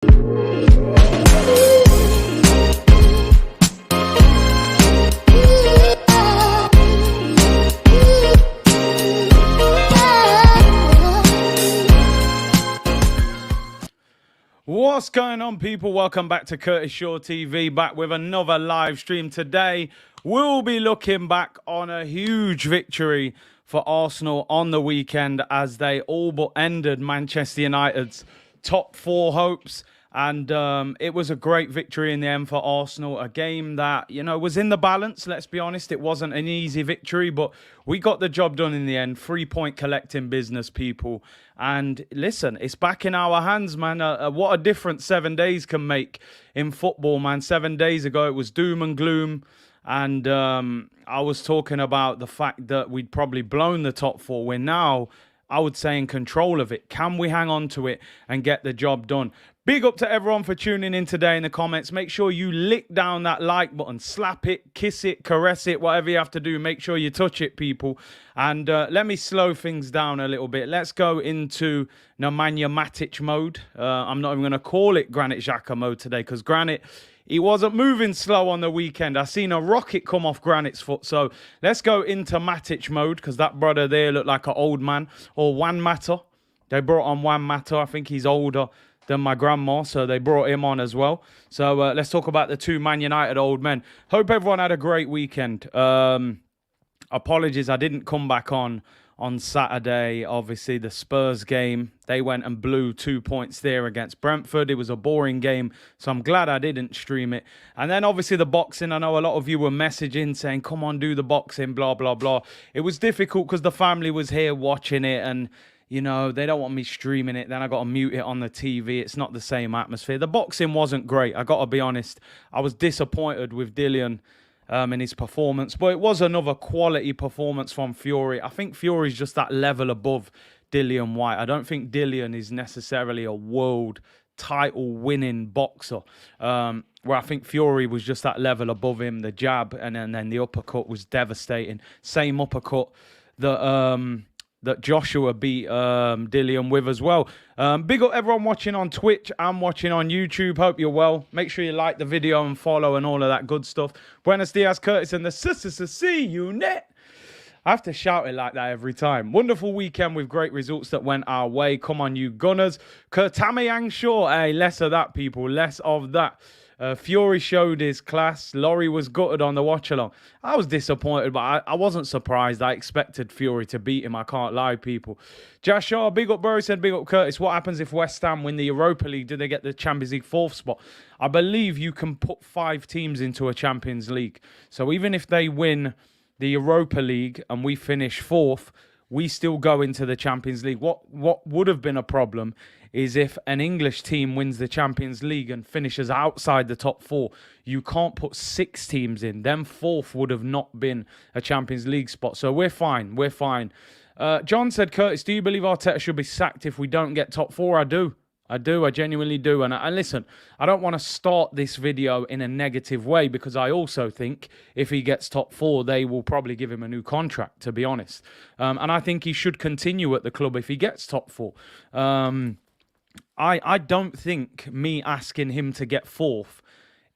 What's going on, people? Welcome back to Curtis Shaw TV, back with another live stream. Today, we'll be looking back on a huge victory for Arsenal on the weekend as they all but ended Manchester United's top four hopes. And it was a great victory in the end for Arsenal. A game that, was in the balance, let's be honest. It wasn't an easy victory, but we got the job done in the end. 3-point collecting business, people. And listen, it's back in our hands, man. What a difference 7 days can make in football, man. 7 days ago, it was doom and gloom. And I was talking about the fact that we'd probably blown the top four. We're now, I would say, in control of it. Can we hang on to it and get the job done? Big up to everyone for tuning in today in the comments. Make sure you lick down that like button. Slap it, kiss it, caress it, whatever you have to do. Make sure you touch it, people. And let me slow things down a little bit. Let's go into Nemanja Matic mode. I'm not even going to call it Granit Xhaka mode today because Granit, he wasn't moving slow on the weekend. I seen a rocket come off Granit's foot. So let's go into Matic mode because that brother there looked like an old man. Or Juan Mata. They brought on Juan Mata. I think he's older than my grandma, so they brought him on as well. So let's talk about the two Man United old men. Hope everyone had a great weekend. Apologies, I didn't come back on Saturday. Obviously, the Spurs game, they went and blew 2 points there against Brentford. It was a boring game, so I'm glad I didn't stream it. And then obviously the boxing, I know a lot of you were messaging saying, come on, do the boxing, blah, blah, blah. It was difficult because the family was here watching it and they don't want me streaming it. Then I got to mute it on the TV. It's not the same atmosphere. The boxing wasn't great. I got to be honest. I was disappointed with Dillian in his performance. But it was another quality performance from Fury. I think Fury's just that level above Dillian White. I don't think Dillian is necessarily a world title winning boxer. Where I think Fury was just that level above him. The jab and then the uppercut was devastating. Same uppercut that Joshua beat Dillian with as well. Big up everyone watching on Twitch and watching on YouTube. Hope you're well. Make sure you like the video and follow and all of that good stuff. Buenos dias, Curtis and the C unit. I have to shout it like that every time. Wonderful weekend with great results that went our way. Come on, you Gunners. Kurtamiyang Shaw. Hey, less of that, people. Less of that. Fury showed his class. Laurie was gutted on the watch-along. I was disappointed, but I wasn't surprised. I expected Fury to beat him. I can't lie, people. Joshua, big up, bro. Said, big up, Curtis. What happens if West Ham win the Europa League? Do they get the Champions League fourth spot? I believe you can put 5 teams into a Champions League. So even if they win the Europa League and we finish fourth, we still go into the Champions League. What would have been a problem is if an English team wins the Champions League and finishes outside the top 4, you can't put 6 teams in. Then fourth would have not been a Champions League spot. So we're fine. We're fine. John said, Curtis, do you believe Arteta should be sacked if we don't get top 4? I do. I genuinely do. And listen, I don't want to start this video in a negative way because I also think if he gets top 4, they will probably give him a new contract, to be honest. And I think he should continue at the club if he gets top 4. I don't think me asking him to get fourth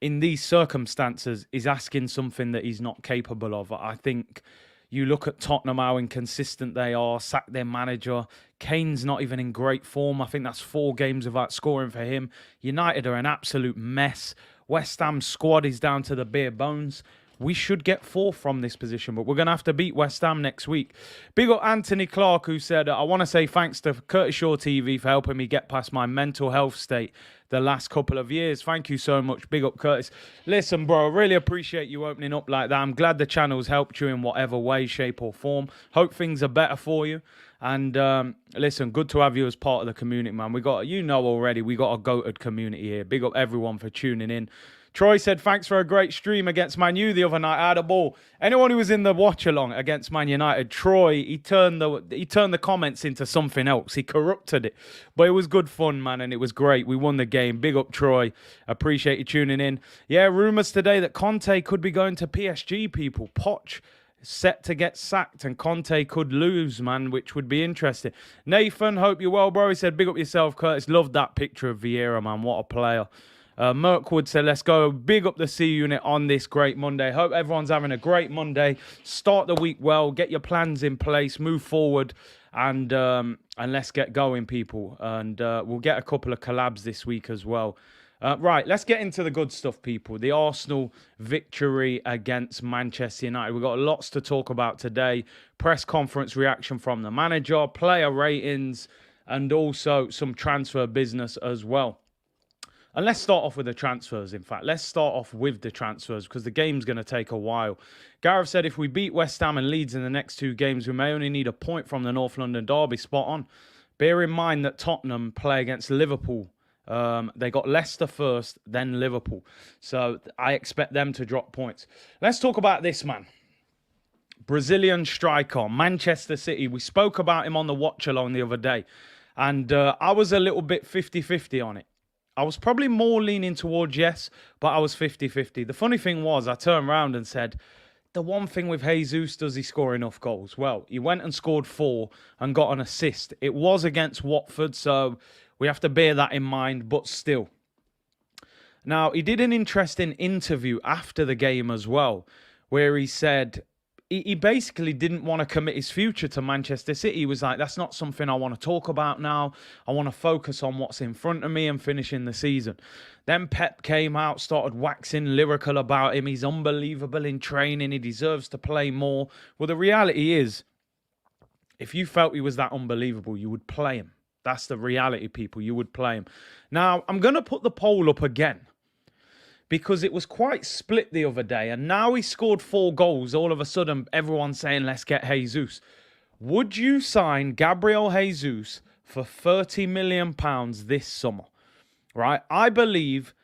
in these circumstances is asking something that he's not capable of. I think you look at Tottenham, how inconsistent they are, sack their manager. Kane's not even in great form. I think that's 4 games without scoring for him. United are an absolute mess. West Ham's squad is down to the bare bones. We should get 4th from this position, but we're going to have to beat West Ham next week. Big up Anthony Clark, who said, I want to say thanks to Curtis Shaw TV for helping me get past my mental health state the last couple of years. Thank you so much. Big up, Curtis. Listen, bro, I really appreciate you opening up like that. I'm glad the channel's helped you in whatever way, shape or form. Hope things are better for you. And listen, good to have you as part of the community, man. We got a goated community here. Big up everyone for tuning in. Troy said, thanks for a great stream against Man U the other night. I had a ball. Anyone who was in the watch-along against Man United, Troy, he turned the comments into something else. He corrupted it. But it was good fun, man, and it was great. We won the game. Big up, Troy. Appreciate you tuning in. Yeah, rumours today that Conte could be going to PSG, people. Poch set to get sacked, and Conte could lose, man, which would be interesting. Nathan, hope you're well, bro. He said, big up yourself, Curtis. Loved that picture of Vieira, man. What a player. Mirkwood said, let's go. Big up the C unit on this great Monday. Hope everyone's having a great Monday. Start the week well. Get your plans in place. Move forward. And let's get going, people. And we'll get a couple of collabs this week as well. Right, let's get into the good stuff, people. The Arsenal victory against Manchester United. We've got lots to talk about today. Press conference reaction from the manager, player ratings, and also some transfer business as well. And let's start off with the transfers, in fact. Let's start off with the transfers because the game's going to take a while. Gareth said if we beat West Ham and Leeds in the next 2 games, we may only need a point from the North London derby. Spot on. Bear in mind that Tottenham play against Liverpool. They got Leicester first, then Liverpool. So I expect them to drop points. Let's talk about this, man. Brazilian striker, Manchester City. We spoke about him on the watch along the other day. And I was a little bit 50-50 on it. I was probably more leaning towards yes, but I was 50-50. The funny thing was, I turned around and said, the one thing with Jesus, does he score enough goals? Well, he went and scored 4 and got an assist. It was against Watford, so we have to bear that in mind, but still. Now, he did an interesting interview after the game as well, where he said he basically didn't want to commit his future to Manchester City. He was like, that's not something I want to talk about now. I want to focus on what's in front of me and finishing the season. Then Pep came out, started waxing lyrical about him. He's unbelievable in training. He deserves to play more. Well, the reality is, if you felt he was that unbelievable, you would play him. That's the reality, people. You would play him. Now, I'm going to put the poll up again, because it was quite split the other day. And now he scored 4 goals. All of a sudden, everyone's saying, let's get Jesus. Would you sign Gabriel Jesus for £30 million this summer? Right? I believe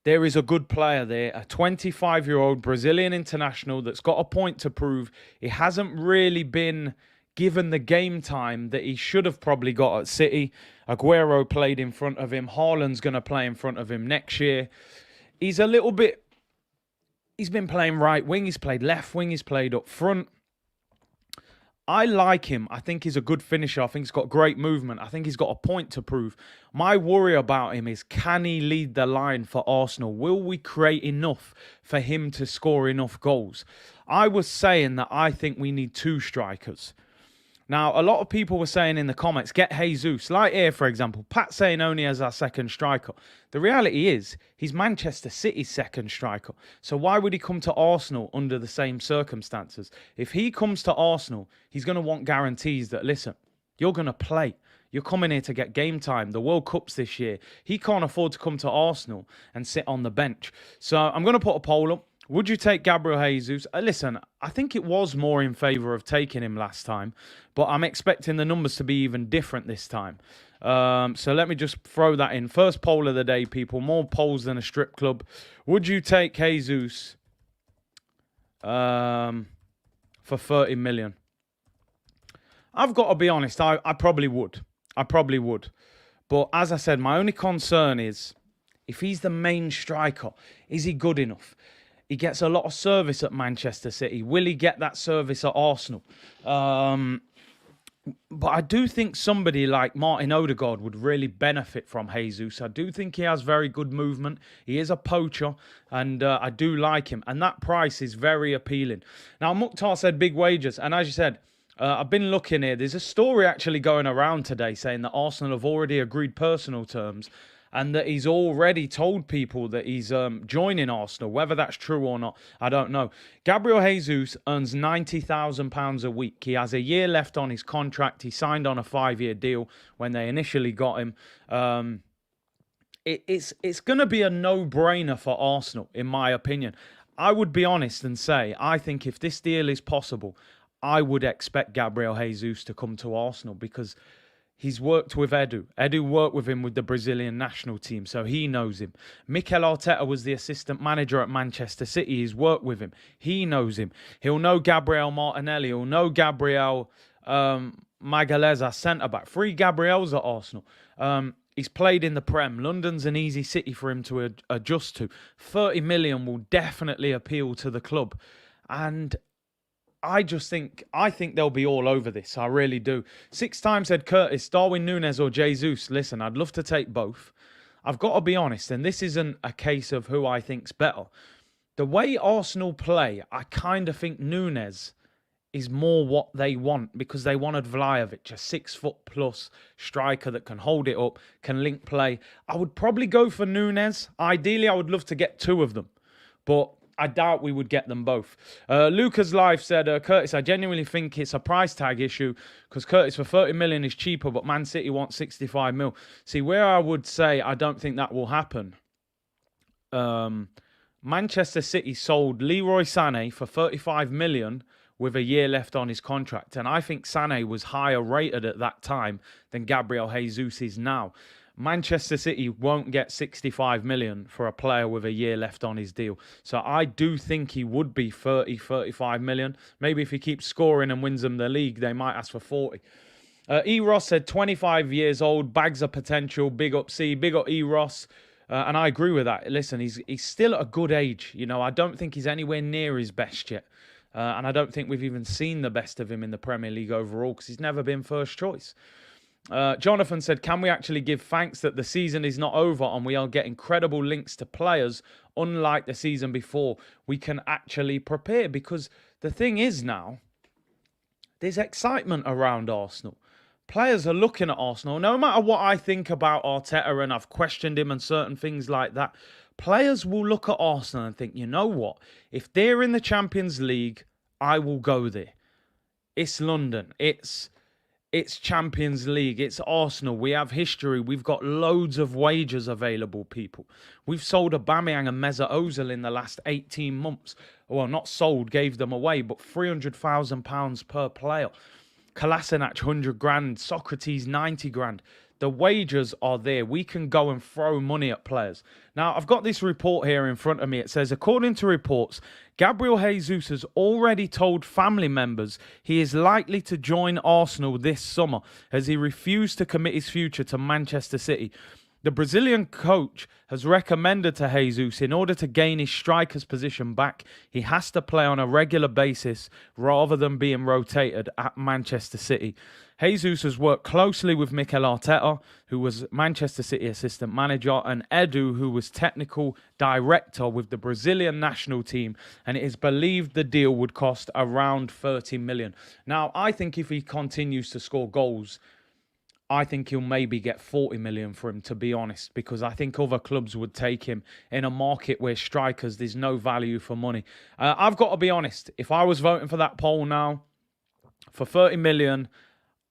there is a good player there, a 25-year-old Brazilian international that's got a point to prove. He hasn't really been given the game time that he should have probably got at City. Aguero played in front of him. Haaland's going to play in front of him next year. He's a little bit... He's been playing right wing. He's played left wing. He's played up front. I like him. I think he's a good finisher. I think he's got great movement. I think he's got a point to prove. My worry about him is, can he lead the line for Arsenal? Will we create enough for him to score enough goals? I was saying that I think we need 2 strikers. Now, a lot of people were saying in the comments, get Jesus. Like here, for example, Pat saying only as our second striker. The reality is, he's Manchester City's second striker. So why would he come to Arsenal under the same circumstances? If he comes to Arsenal, he's going to want guarantees that, listen, you're going to play. You're coming here to get game time. The World Cup's this year. He can't afford to come to Arsenal and sit on the bench. So I'm going to put a poll up. Would you take Gabriel Jesus? Listen, I think it was more in favour of taking him last time, but I'm expecting the numbers to be even different this time. So let me just throw that in. First poll of the day, people. More polls than a strip club. Would you take Jesus for 30 million? I've got to be honest, I probably would. I probably would. But as I said, my only concern is, if he's the main striker, is he good enough? He gets a lot of service at Manchester City. Will he get that service at Arsenal? But I do think somebody like Martin Odegaard would really benefit from Jesus. I do think he has very good movement. He is a poacher, and I do like him. And that price is very appealing. Now, Mukhtar said big wages. And as you said, I've been looking here. There's a story actually going around today saying that Arsenal have already agreed personal terms, and that he's already told people that he's joining Arsenal. Whether that's true or not, I don't know. Gabriel Jesus earns £90,000 a week. He has a year left on his contract. He signed on a 5-year deal when they initially got him. It's going to be a no-brainer for Arsenal, in my opinion. I would be honest and say, I think if this deal is possible, I would expect Gabriel Jesus to come to Arsenal, because he's worked with Edu. Edu worked with him with the Brazilian national team, so he knows him. Mikel Arteta was the assistant manager at Manchester City. He's worked with him. He knows him. He'll know Gabriel Martinelli. He'll know Gabriel Magalhaes, centre-back. 3 Gabriels at Arsenal. He's played in the Prem. London's an easy city for him to adjust to. 30 million will definitely appeal to the club. And I think they'll be all over this. I really do. 6 times said Curtis, Darwin Núñez or Jesus. Listen, I'd love to take both. I've got to be honest, and this isn't a case of who I think's better. The way Arsenal play, I kind of think Núñez is more what they want, because they wanted Vlahovic, a 6 foot plus striker that can hold it up, can link play. I would probably go for Núñez. Ideally, I would love to get 2 of them, but I doubt we would get them both. Lucas Live said, Curtis, I genuinely think it's a price tag issue, because Curtis, for 30 million is cheaper, but Man City wants 65 mil. See, where I would say I don't think that will happen. Manchester City sold Leroy Sané for 35 million with a year left on his contract. And I think Sané was higher rated at that time than Gabriel Jesus is now. Manchester City won't get 65 million for a player with a year left on his deal. So I do think he would be 30, 35 million. Maybe if he keeps scoring and wins them the league, they might ask for 40. E. Ross said 25 years old, bags of potential, big up C, big up E. Ross. And I agree with that. Listen, he's still at a good age. You know, I don't think he's anywhere near his best yet. And I don't think we've even seen the best of him in the Premier League overall, because he's never been first choice. Jonathan said, can we actually give thanks that the season is not over and we are getting credible links to players unlike the season before? We can actually prepare, because the thing is now, there's excitement around Arsenal. Players are looking at Arsenal. No matter what I think about Arteta, and I've questioned him and certain things like that, players will look at Arsenal and think, you know what? If they're in the Champions League, I will go there. It's London. It's Champions League. It's Arsenal. We have history. We've got loads of wages available, people. We've sold Aubameyang and Mesut Ozil in the last 18 months. Well, not sold, gave them away, but £300,000 per player. Kolasinac, 100 grand. Socrates, 90 grand. The wages are there. We can go and throw money at players. Now, I've got this report here in front of me. It says, according to reports, Gabriel Jesus has already told family members he is likely to join Arsenal this summer, as he refused to commit his future to Manchester City. The Brazilian coach has recommended to Jesus, in order to gain his striker's position back, he has to play on a regular basis rather than being rotated at Manchester City. Jesus has worked closely with Mikel Arteta, who was Manchester City assistant manager, and Edu, who was technical director with the Brazilian national team, and it is believed the deal would cost around 30 million. Now, I think if he continues to score goals, I think he'll maybe get 40 million for him, to be honest, because I think other clubs would take him in a market where strikers, there's no value for money. I've got to be honest, if I was voting for that poll now, for 30 million,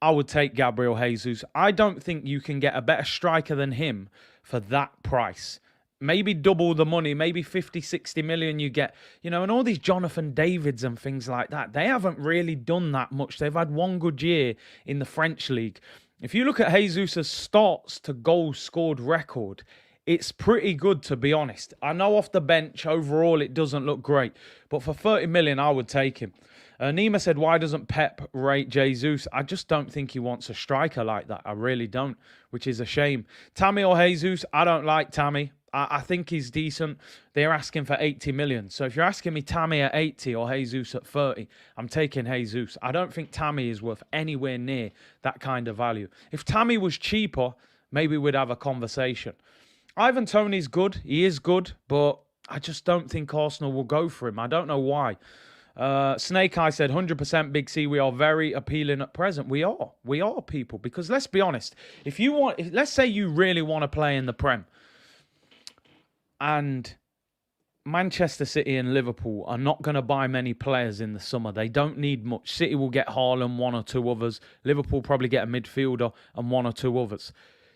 I would take Gabriel Jesus. I don't think you can get a better striker than him for that price. Maybe double the money, maybe 50, 60 million you get. You know, and all these Jonathan Davids and things like that, they haven't really done that much. They've had one good year in the French league. If you look at Jesus' starts to goals scored record, it's pretty good, to be honest. I know off the bench, overall, it doesn't look great. But for 30 million, I would take him. Nima said, why doesn't Pep rate Jesus? I just don't think he wants a striker like that. I really don't, which is a shame. Tammy or Jesus? I don't like Tammy. I think he's decent. They're asking for 80 million. So if you're asking me Tammy at 80 or Jesus at 30, I'm taking Jesus. I don't think Tammy is worth anywhere near that kind of value. If Tammy was cheaper, maybe we'd have a conversation. Ivan Toney's good. He is good, but I just don't think Arsenal will go for him. I don't know why. Snake Eye said, 100% Big C, we are very appealing at present. We are, people. Because let's be honest, let's say you really want to play in the Prem, and Manchester City and Liverpool are not going to buy many players in the summer. They don't need much. City will get Haaland, 1 or 2 others. Liverpool probably get a midfielder and 1 or 2 others.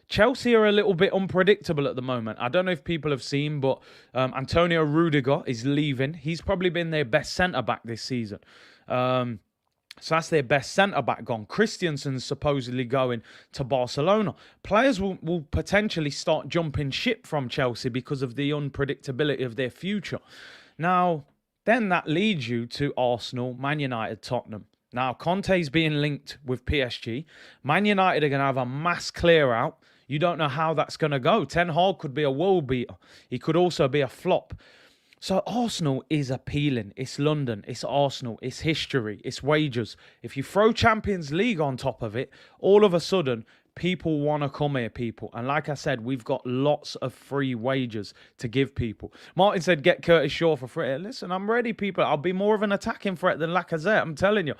Chelsea are a little bit unpredictable at the moment. I don't know if people have seen, but Antonio Rudiger is leaving. He's probably been their best centre-back this season. So that's their best centre-back gone. Christensen's supposedly going to Barcelona. Players will potentially start jumping ship from Chelsea because of the unpredictability of their future. Now, then that leads you to Arsenal, Man United, Tottenham. Now, Conte's being linked with PSG. Man United are going to have a mass clear-out. You don't know how that's going to go. Ten Hag could be a world beater. He could also be a flop. So Arsenal is appealing. It's London. It's Arsenal. It's history. It's wages. If you throw Champions League on top of it, all of a sudden, people want to come here, people. And like I said, we've got lots of free wages to give people. Martin said, get Curtis Shaw for free. Listen, I'm ready, people. I'll be more of an attacking threat than Lacazette. I'm telling you.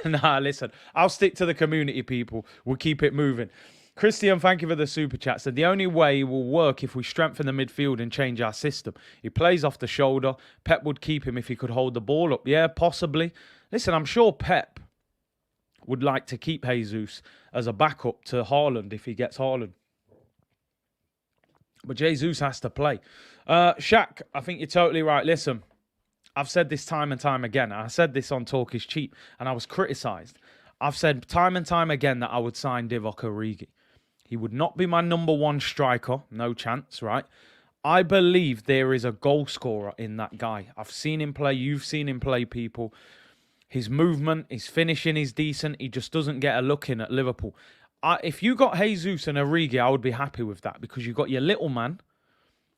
Nah, listen. I'll stick to the community, people. We'll keep it moving. Christian, thank you for the super chat. Said the only way it will work if we strengthen the midfield and change our system. He plays off the shoulder. Pep would keep him if he could hold the ball up. Yeah, possibly. Listen, I'm sure Pep would like to keep Jesus as a backup to Haaland if he gets Haaland. But Jesus has to play. Shaq, I think you're totally right. Listen, I've said this time and time again. I said this on Talk is Cheap, and I was criticised. I've said time and time again that I would sign Divock Origi. He would not be my number one striker. No chance, right? I believe there is a goal scorer in that guy. I've seen him play. You've seen him play, people. His movement, his finishing is decent. He just doesn't get a look in at Liverpool. If you got Jesus and Origi, I would be happy with that because you got your little man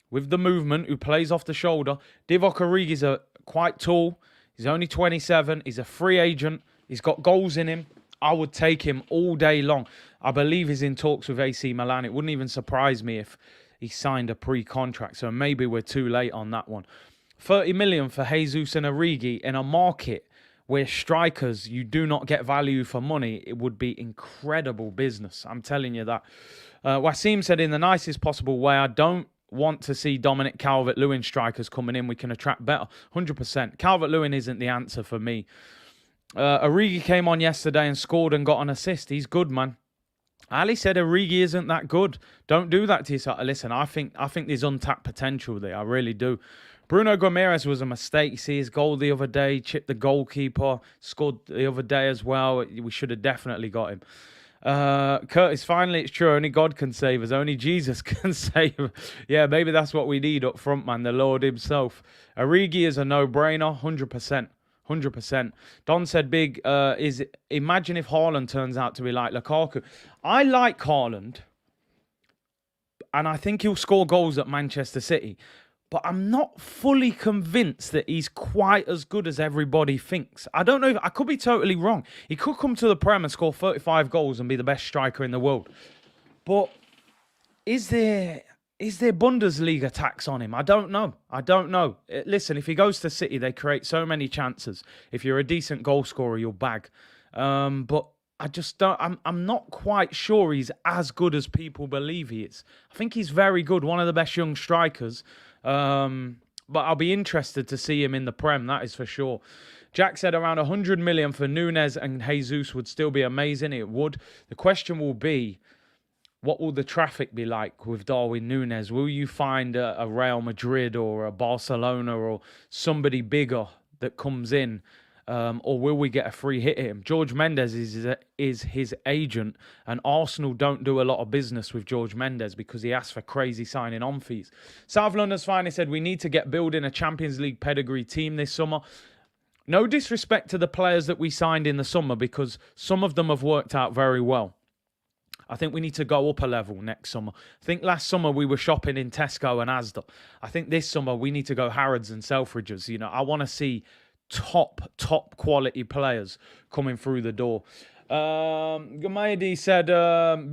with the movement who plays off the shoulder. Divock Origi's quite tall. He's only 27. He's a free agent. He's got goals in him. I would take him all day long. I believe he's in talks with AC Milan. It wouldn't even surprise me if he signed a pre-contract. So maybe we're too late on that one. 30 million for Jesus and Origi in a market where strikers, you do not get value for money. It would be incredible business. I'm telling you that. Wasim said, in the nicest possible way, I don't want to see Dominic Calvert-Lewin strikers coming in. We can attract better. 100%. Calvert-Lewin isn't the answer for me. Origi came on yesterday and scored and got an assist. He's good, man. Ali said Origi isn't that good. Don't do that to yourself. Listen, I think there's untapped potential there. I really do. Bruno Gomes was a mistake. You see his goal the other day, chipped the goalkeeper, scored the other day as well. We should have definitely got him. Curtis, finally it's true. Only God can save us. Only Jesus can save us. Yeah, maybe that's what we need up front, man. The Lord himself. Origi is a no-brainer, 100%. 100%. Don said big imagine if Haaland turns out to be like Lukaku. I like Haaland, and I think he'll score goals at Manchester City, but I'm not fully convinced that he's quite as good as everybody thinks. I don't know. I could be totally wrong. He could come to the Prem and score 35 goals and be the best striker in the world. But is there Bundesliga tax on him? I don't know. Listen, if he goes to City, they create so many chances. If you're a decent goal scorer, you'll bag. But I just don't. I'm not quite sure he's as good as people believe he is. I think he's very good, one of the best young strikers. But I'll be interested to see him in the Prem, that is for sure. Jack said around 100 million for Nunes and Jesus would still be amazing. It would. The question will be, what will the traffic be like with Darwin Nunes? Will you find a Real Madrid or a Barcelona or somebody bigger that comes in? Or will we get a free hit at him? George Mendes is his agent, and Arsenal don't do a lot of business with George Mendes because he asks for crazy signing on fees. South London's finally said we need to get building a Champions League pedigree team this summer. No disrespect to the players that we signed in the summer because some of them have worked out very well. I think we need to go up a level next summer. I think last summer we were shopping in Tesco and Asda. I think this summer we need to go Harrods and Selfridges. You know, I want to see top quality players coming through the door. Gamaidi said,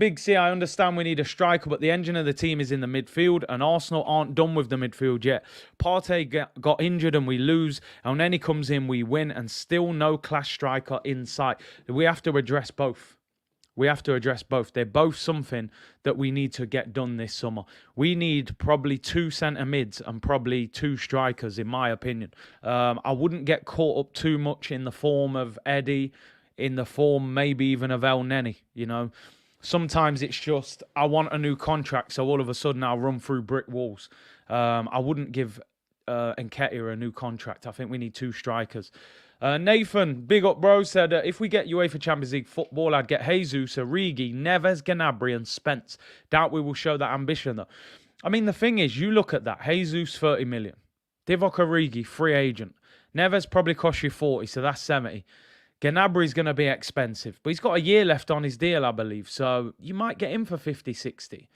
Big C, I understand we need a striker, but the engine of the team is in the midfield, and Arsenal aren't done with the midfield yet. Partey got injured and we lose. And when he comes in, we win, and still no class striker in sight. We have to address both. They're both something that we need to get done this summer. We need probably 2 centre mids and probably 2 strikers, in my opinion. I wouldn't get caught up too much in the form of Eddie, in the form maybe even of El Neni, you know. Sometimes it's just, I want a new contract, so all of a sudden I'll run through brick walls. I wouldn't give Nketiah a new contract. I think we need 2 strikers. Nathan, big up bro, said, if we get UEFA Champions League football, I'd get Jesus, Origi, Neves, Gnabry and Spence. Doubt we will show that ambition though. I mean, the thing is, you look at that. Jesus, 30 million. Divock Origi, free agent. Neves probably cost you 40, so that's 70. Gnabry's going to be expensive, but he's got a year left on his deal, I believe. So you might get him for 50, 60.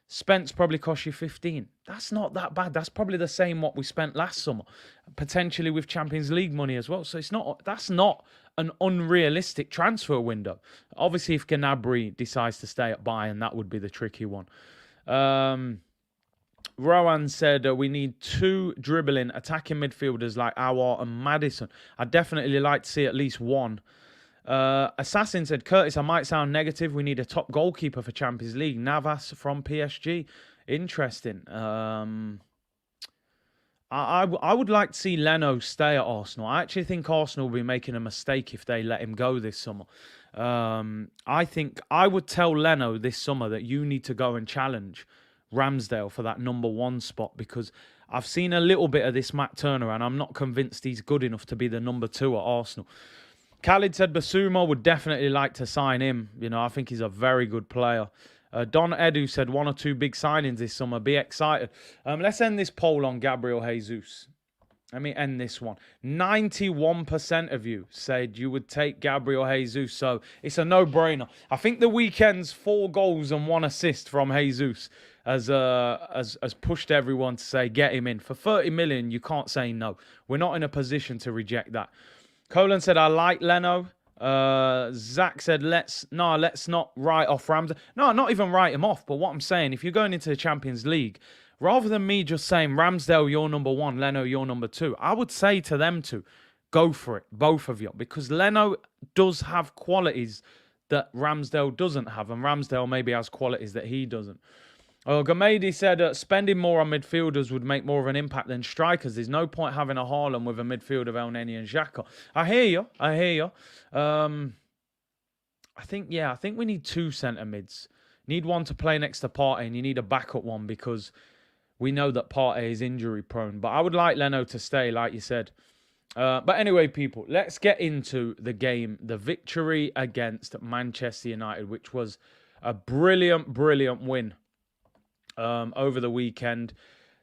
Spence probably cost you 15. That's not that bad. That's probably the same what we spent last summer, potentially with Champions League money as well. So that's not an unrealistic transfer window. Obviously, if Gnabry decides to stay at Bayern, that would be the tricky one. Rowan said we need 2 dribbling, attacking midfielders like Aouar and Maddison. I'd definitely like to see at least one. Assassin said, Curtis, I might sound negative. We need a top goalkeeper for Champions League. Navas from PSG. Interesting. I would like to see Leno stay at Arsenal. I actually think Arsenal will be making a mistake if they let him go this summer. I think I would tell Leno this summer that you need to go and challenge Ramsdale for that number 1 spot, because I've seen a little bit of this Matt Turner and I'm not convinced he's good enough to be the number 2 at Arsenal. Khalid said Basuma, would definitely like to sign him. You know, I think he's a very good player. Don Edu said 1 or 2 big signings this summer. Be excited. Let's end this poll on Gabriel Jesus. Let me end this one. 91% of you said you would take Gabriel Jesus, so it's a no-brainer. I think the weekend's 4 goals and 1 assist from Jesus has pushed everyone to say get him in. For 30 million, you can't say no. We're not in a position to reject that. Colin said, I like Leno. Zach said, let's not write off Ramsdale. No, not even write him off. But what I'm saying, if you're going into the Champions League, rather than me just saying, Ramsdale, you're number 1, Leno, you're number 2, I would say to them to go for it, both of you. Because Leno does have qualities that Ramsdale doesn't have. And Ramsdale maybe has qualities that he doesn't. Gamedi said spending more on midfielders would make more of an impact than strikers. There's no point having a Haaland with a midfield of El Neni and Xhaka. I hear you. I think we need 2 centre mids. Need one to play next to Partey, and you need a backup one because we know that Partey is injury prone. But I would like Leno to stay, like you said. But anyway, people, let's get into the game. The victory against Manchester United, which was a brilliant, brilliant win. Over the weekend.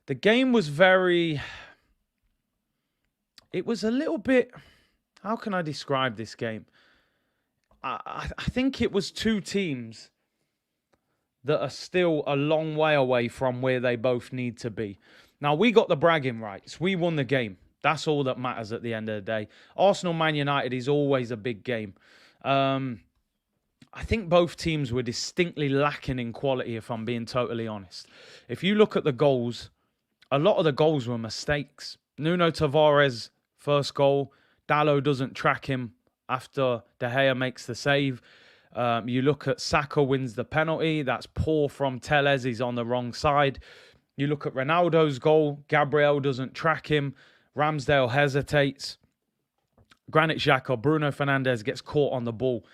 The game was it was a little bit, how can I describe this game? I think it was 2 teams that are still a long way away from where they both need to be. Now, we got the bragging rights. We won the game. That's all that matters at the end of the day. Arsenal Man United is always a big game. I think both teams were distinctly lacking in quality, if I'm being totally honest. If you look at the goals, a lot of the goals were mistakes. Nuno Tavares, first goal. Dalot doesn't track him after De Gea makes the save. You look at Saka wins the penalty. That's poor from Telles. He's on the wrong side. You look at Ronaldo's goal. Gabriel doesn't track him. Ramsdale hesitates. Granit Xhaka, Bruno Fernandes gets caught on the ball.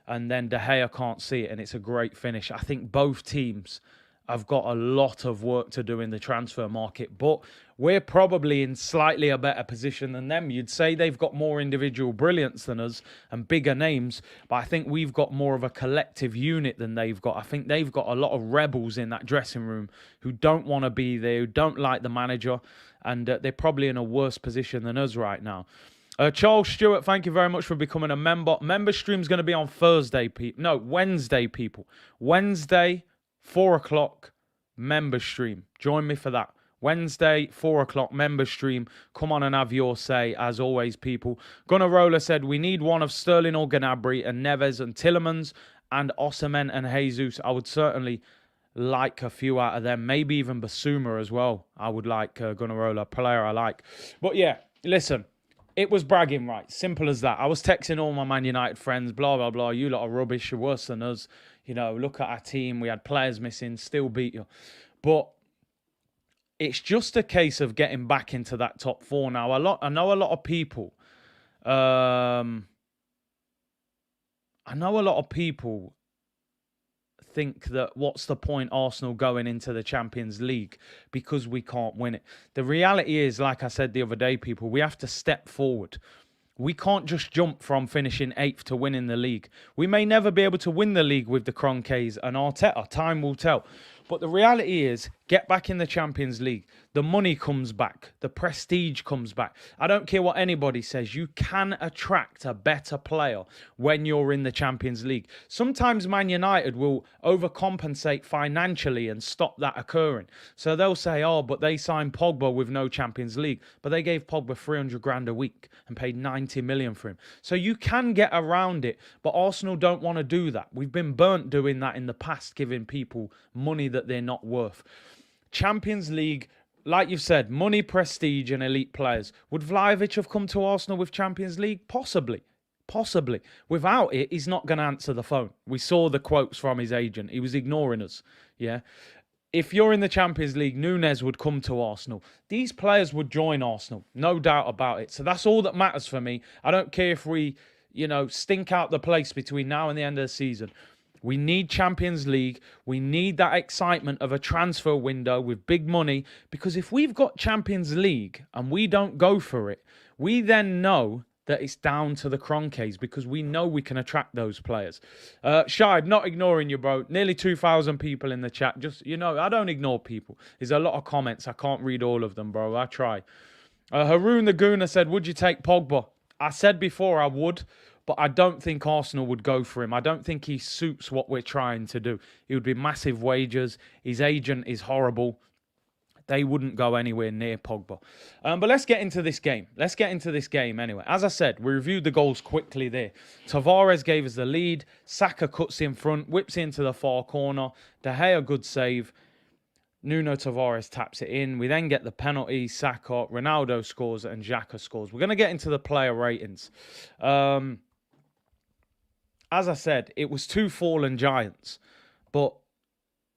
And then De Gea can't see it, and it's a great finish. I think both teams have got a lot of work to do in the transfer market, but we're probably in slightly a better position than them. You'd say they've got more individual brilliance than us and bigger names, but I think we've got more of a collective unit than they've got. I think they've got a lot of rebels in that dressing room who don't want to be there, who don't like the manager, and they're probably in a worse position than us right now. Charles Stewart, thank you very much for becoming a member. Member stream's going to be on Wednesday, people. Wednesday, 4 o'clock, member stream. Join me for that. Wednesday, 4 o'clock, member stream. Come on and have your say, as always, people. Gunnar Roller said, we need one of Sterling or Gnabry and Neves and Tielemans and Osimhen and Jesus. I would certainly like a few out of them. Maybe even Basuma as well. I would like Gunnar Roller, player I like. But yeah, listen. It was bragging rights. Simple as that. I was texting all my Man United friends, blah, blah, blah. You lot are rubbish. You're worse than us. You know, look at our team. We had players missing. Still beat you. But it's just a case of getting back into that top 4 now. I know a lot of people. I know a lot of people think that what's the point Arsenal going into the Champions League because we can't win it. The reality is, like I said the other day, people, we have to step forward. We can't just jump from finishing 8th to winning the league. We may never be able to win the league with the Cronkays and Arteta. Time will tell. But the reality is, Get back in the Champions League. The money comes back. The prestige comes back. I don't care what anybody says. You can attract a better player when you're in the Champions League. Sometimes Man United will overcompensate financially and stop that occurring. So they'll say, oh, but they signed Pogba with no Champions League. But they gave Pogba 300 grand a week and paid 90 million for him. So you can get around it. But Arsenal don't want to do that. We've been burnt doing that in the past, giving people money that they're not worth. Champions League, like you've said, money, prestige and elite players. Would Vlahovic have come to Arsenal with Champions League? Possibly. Possibly. Without it, he's not going to answer the phone. We saw the quotes from his agent. He was ignoring us. Yeah. If you're in the Champions League, Núñez would come to Arsenal. These players would join Arsenal. No doubt about it. So that's all that matters for me. I don't care if we, stink out the place between now and the end of the season. We need Champions League. We need that excitement of a transfer window with big money. Because if we've got Champions League and we don't go for it, we then know that it's down to the Kroenkes because we know we can attract those players. Shive, not ignoring you, bro. Nearly 2,000 people in the chat. Just, I don't ignore people. There's a lot of comments. I can't read all of them, bro. I try. Haroon the Gooner said, would you take Pogba? I said before I would. But I don't think Arsenal would go for him. I don't think he suits what we're trying to do. It would be massive wages. His agent is horrible. They wouldn't go anywhere near Pogba. But let's get into this game. Let's get into this game anyway. As I said, we reviewed the goals quickly there. Tavares gave us the lead. Saka cuts in front, whips into the far corner. De Gea, good save. Nuno Tavares taps it in. We then get the penalty. Saka, Ronaldo scores, and Xhaka scores. We're going to get into the player ratings. As I said, it was two fallen giants, but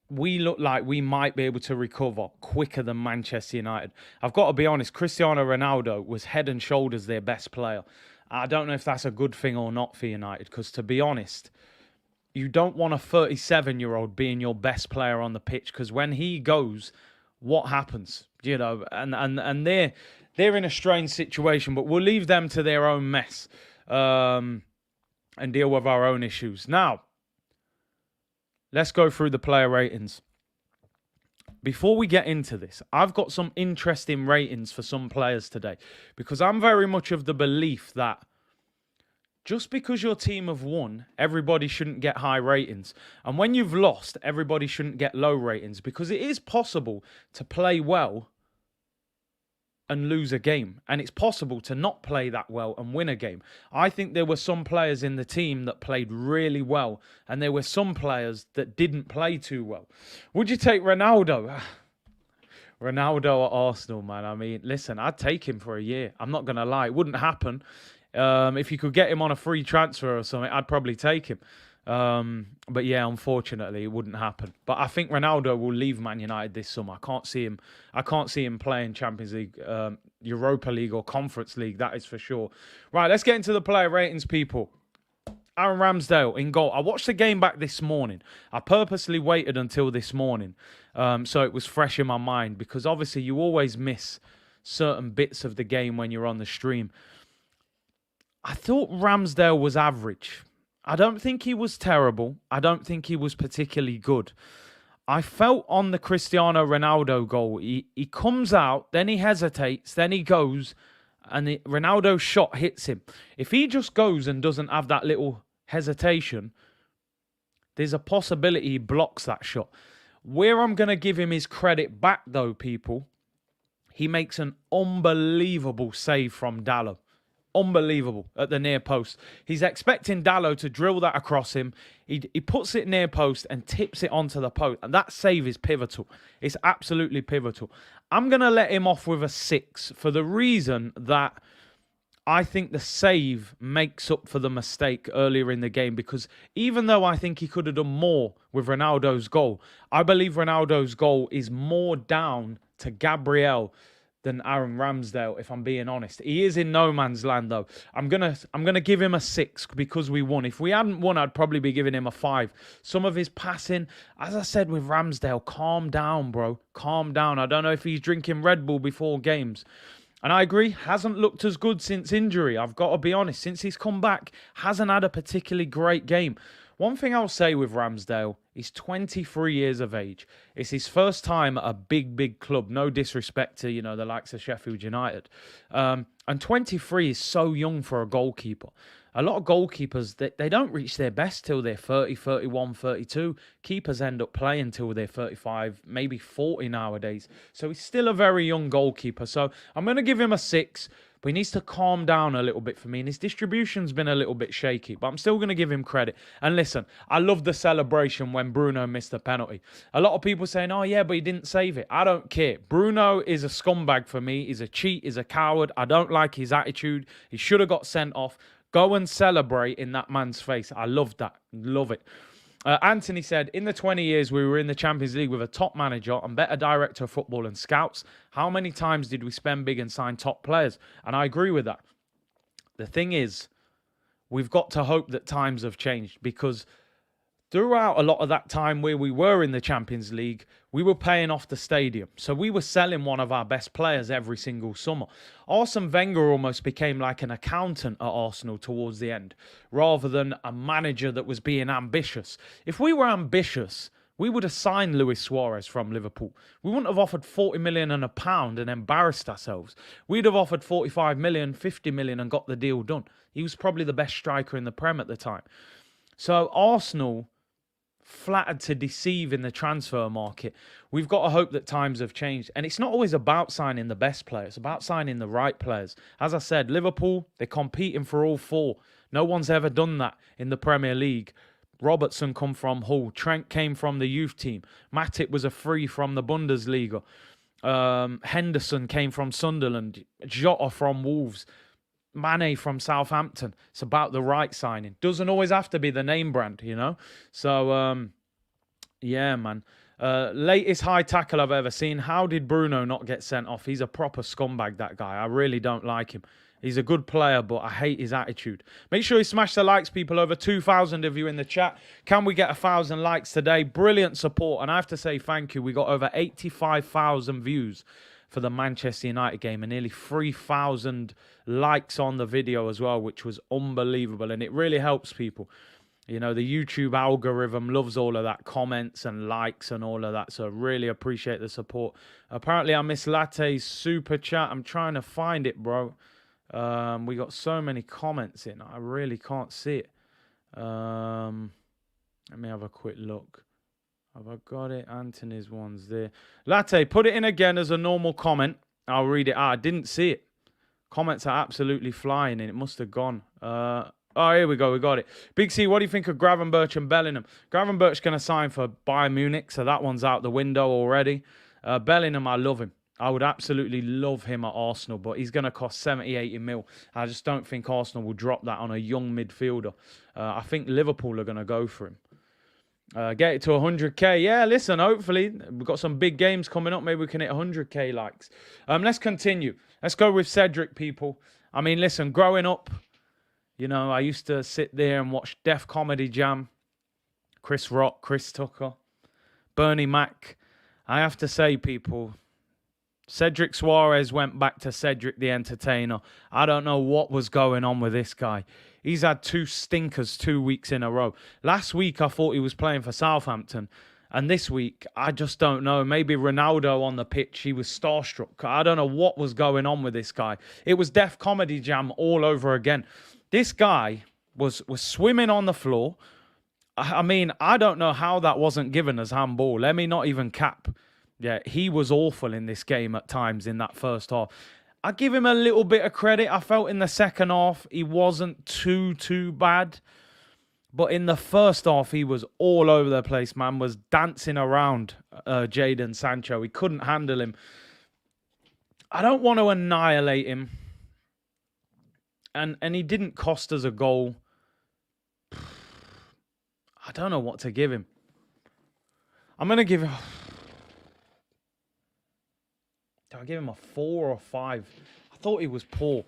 we look like we might be able to recover quicker than Manchester United. I've got to be honest, Cristiano Ronaldo was head and shoulders their best player. I don't know if that's a good thing or not for United, because to be honest, you don't want a 37-year-old being your best player on the pitch, because when he goes, what happens? And they're in a strange situation, but we'll leave them to their own mess. And deal with our own issues. Now, let's go through the player ratings. Before we get into this, I've got some interesting ratings for some players today, because I'm very much of the belief that just because your team have won, everybody shouldn't get high ratings. And when you've lost, everybody shouldn't get low ratings, because it is possible to play well and lose a game. And it's possible to not play that well and win a game. I think there were some players in the team that played really well, and there were some players that didn't play too well. Would you take Ronaldo? Ronaldo at Arsenal, man. I mean, listen, I'd take him for a year. I'm not going to lie. It wouldn't happen. If you could get him on a free transfer or something, I'd probably take him. But yeah, unfortunately, it wouldn't happen. But I think Ronaldo will leave Man United this summer. I can't see him playing Champions League, Europa League or Conference League. That is for sure. Right, let's get into the player ratings, people. Aaron Ramsdale in goal. I watched the game back this morning. I purposely waited until this morning, so it was fresh in my mind, because obviously you always miss certain bits of the game when you're on the stream. I thought Ramsdale was average. I don't think he was terrible. I don't think he was particularly good. I felt on the Cristiano Ronaldo goal, he comes out, then he hesitates, then he goes, and Ronaldo's shot hits him. If he just goes and doesn't have that little hesitation, there's a possibility he blocks that shot. Where I'm going to give him his credit back, though, people, he makes an unbelievable save from Dalot. Unbelievable at the near post. He's expecting Dalot to drill that across him. He puts it near post and tips it onto the post. And that save is pivotal. It's absolutely pivotal. I'm going to let him off with a 6 for the reason that I think the save makes up for the mistake earlier in the game. Because even though I think he could have done more with Ronaldo's goal, I believe Ronaldo's goal is more down to Gabriel than Aaron Ramsdale, if I'm being honest. He is in no man's land, though. I'm gonna give him a 6 because we won. If we hadn't won, I'd probably be giving him a 5. Some of his passing, as I said with Ramsdale, calm down, bro. Calm down. I don't know if he's drinking Red Bull before games. And I agree, hasn't looked as good since injury. I've got to be honest. Since he's come back, hasn't had a particularly great game. One thing I'll say with Ramsdale, he's 23 years of age. It's his first time at a big, big club. No disrespect to, the likes of Sheffield United. And 23 is so young for a goalkeeper. A lot of goalkeepers, they don't reach their best till they're 30, 31, 32. Keepers end up playing till they're 35, maybe 40 nowadays. So he's still a very young goalkeeper. So I'm going to give him a 6. But he needs to calm down a little bit for me. And his distribution's been a little bit shaky. But I'm still going to give him credit. And listen, I love the celebration when Bruno missed the penalty. A lot of people saying, oh yeah, but he didn't save it. I don't care. Bruno is a scumbag for me. He's a cheat. He's a coward. I don't like his attitude. He should have got sent off. Go and celebrate in that man's face. I love that. Love it. Anthony said, in the 20 years we were in the Champions League with a top manager and better director of football and scouts, how many times did we spend big and sign top players? And I agree with that. The thing is, we've got to hope that times have changed, because throughout a lot of that time where we were in the Champions League, we were paying off the stadium. So we were selling one of our best players every single summer. Arsene Wenger almost became like an accountant at Arsenal towards the end, rather than a manager that was being ambitious. If we were ambitious, we would have signed Luis Suarez from Liverpool. We wouldn't have offered 40 million and a pound and embarrassed ourselves. We'd have offered 45 million, 50 million and got the deal done. He was probably the best striker in the Prem at the time. So Arsenal flattered to deceive in the transfer market. We've got to hope that times have changed. And it's not always about signing the best players. It's about signing the right players. As I said, Liverpool, they're competing for all 4. No one's ever done that in the Premier League. Robertson come from Hull. Trent came from the youth team. Matip was a free from the Bundesliga. Henderson came from Sunderland. Jota from Wolves. Mane from Southampton. It's about the right signing. Doesn't always have to be the name brand, So, yeah, man. Latest high tackle I've ever seen. How did Bruno not get sent off? He's a proper scumbag, that guy. I really don't like him. He's a good player, but I hate his attitude. Make sure you smash the likes, people. Over 2,000 of you in the chat. Can we get 1,000 likes today? Brilliant support. And I have to say thank you. We got over 85,000 views for the Manchester United game and nearly 3,000 likes on the video as well, which was unbelievable. And it really helps people. The YouTube algorithm loves all of that, comments and likes and all of that. So really appreciate the support. Apparently, I missed Latte's super chat. I'm trying to find it, bro. We got so many comments in. I really can't see it. Let me have a quick look. Have I got it? Anthony's one's there. Latte, put it in again as a normal comment. I'll read it out. I didn't see it. Comments are absolutely flying and it must have gone. Oh, here we go. We got it. Big C, what do you think of Gravenberch and Bellingham? Gravenberch's going to sign for Bayern Munich, so that one's out the window already. Bellingham, I love him. I would absolutely love him at Arsenal, but he's going to cost 70, 80 mil. I just don't think Arsenal will drop that on a young midfielder. I think Liverpool are going to go for him. Get it to 100k. Yeah, listen, hopefully. We've got some big games coming up. Maybe we can hit 100k likes. Let's continue. Let's go with Cedric, people. I mean, listen, growing up, I used to sit there and watch Def Comedy Jam, Chris Rock, Chris Tucker, Bernie Mac. I have to say, people, Cedric Suarez went back to Cedric the Entertainer. I don't know what was going on with this guy. He's had 2 stinkers 2 weeks in a row. Last week, I thought he was playing for Southampton. And this week, I just don't know. Maybe Ronaldo on the pitch, he was starstruck. I don't know what was going on with this guy. It was Def Comedy Jam all over again. This guy was swimming on the floor. I mean, I don't know how that wasn't given as handball. Let me not even cap. Yeah, he was awful in this game at times in that first half. I give him a little bit of credit. I felt in the second half he wasn't too bad. But in the first half, he was all over the place, man. Was dancing around Jadon Sancho. He couldn't handle him. I don't want to annihilate him. And he didn't cost us a goal. I don't know what to give him. I'm going to give him... Do I give him a 4 or 5? I thought he was poor.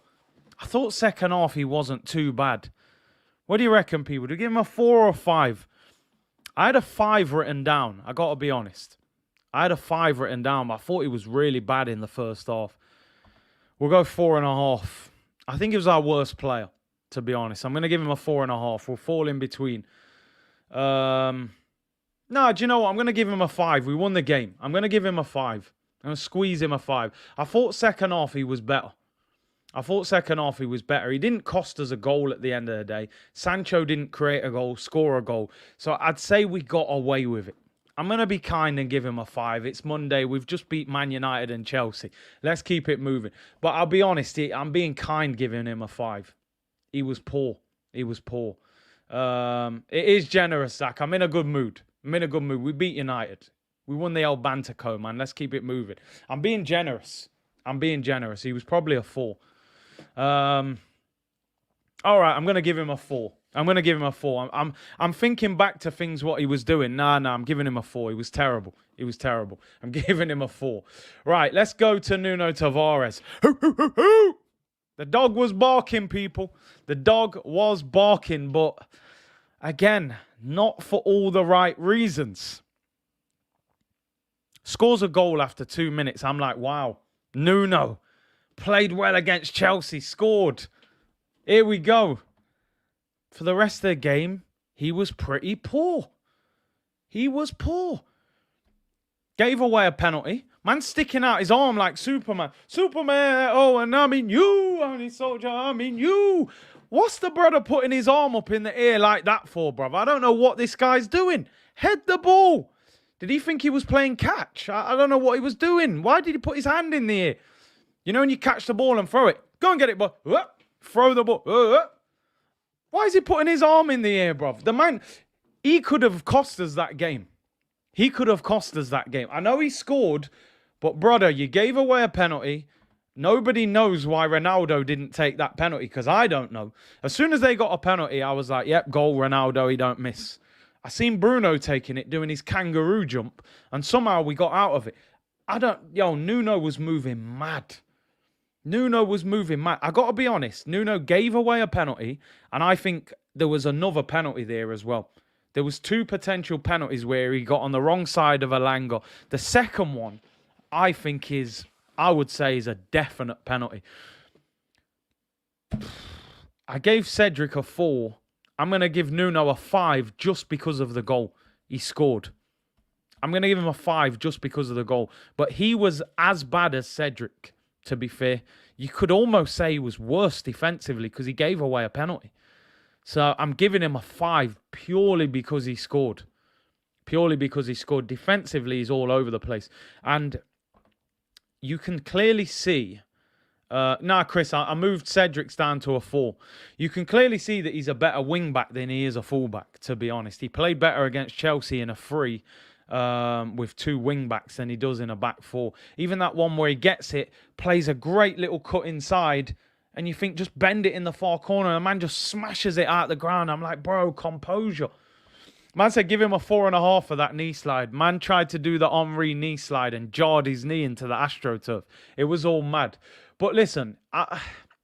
I thought second half he wasn't too bad. What do you reckon, people? Do you give him a 4 or 5? I had a 5 written down. I got to be honest. I had a 5 written down, but I thought he was really bad in the first half. We'll go 4.5. I think he was our worst player, to be honest. I'm going to give him a 4.5. We'll fall in between. No, do you know what? I'm going to give him a 5. We won the game. I'm going to give him a 5. I'm going to squeeze him a 5. I thought second half he was better. He didn't cost us a goal at the end of the day. Sancho didn't create a goal, score a goal. So I'd say we got away with it. I'm going to be kind and give him a 5. It's Monday. We've just beat Man United and Chelsea. Let's keep it moving. But I'll be honest, I'm being kind giving him a 5. He was poor. It is generous, Zach. I'm in a good mood. We beat United. We won the El Bantico, man. Let's keep it moving. I'm being generous. He was probably a 4. All right, I'm going to give him a 4. I'm thinking back to things what he was doing. Nah, I'm giving him a 4. He was terrible. I'm giving him a 4. Right, let's go to Nuno Tavares. The dog was barking, people. The dog was barking, but again, not for all the right reasons. Scores a goal after 2 minutes. I'm like, wow. Nuno played well against Chelsea, scored. Here we go. For the rest of the game, he was pretty poor. Gave away a penalty. Man sticking out his arm like Superman. Oh, and I mean you, only soldier, I mean you. What's the brother putting his arm up in the air like that for, bruv? I don't know what this guy's doing. Head the ball. Did he think he was playing catch? I don't know what he was doing. Why did he put his hand in the air? You know when you catch the ball and throw it? Go and get it, bro. Throw the ball. Why is he putting his arm in the air, bruv? The man, he could have cost us that game. I know he scored, but brother, you gave away a penalty. Nobody knows why Ronaldo didn't take that penalty, because I don't know. As soon as they got a penalty, I was like, yep, goal, Ronaldo, he don't miss. I seen Bruno taking it, doing his kangaroo jump, and somehow we got out of it. Nuno was moving mad. I got to be honest, Nuno gave away a penalty, and I think there was another penalty there as well. There was 2 potential penalties where he got on the wrong side of Alanga. The second one, I would say is a definite penalty. I gave Cedric a 4. I'm going to give Nuno a 5 just because of the goal he scored. I'm going to give him a 5 just because of the goal. But he was as bad as Cedric, to be fair. You could almost say he was worse defensively because he gave away a penalty. So I'm giving him a 5 purely because he scored. Defensively, he's all over the place. And you can clearly see... Chris, I moved Cedric's down to a 4. You can clearly see that he's a better wing-back than he is a full-back, to be honest. He played better against Chelsea in a 3 with 2 wing-backs than he does in a back 4. Even that one where he gets it, plays a great little cut inside, and you think, just bend it in the far corner, and the man just smashes it out the ground. I'm like, bro, composure. Man said give him a 4.5 for that knee slide. Man tried to do the Henry knee slide and jarred his knee into the AstroTurf. It was all mad. But listen,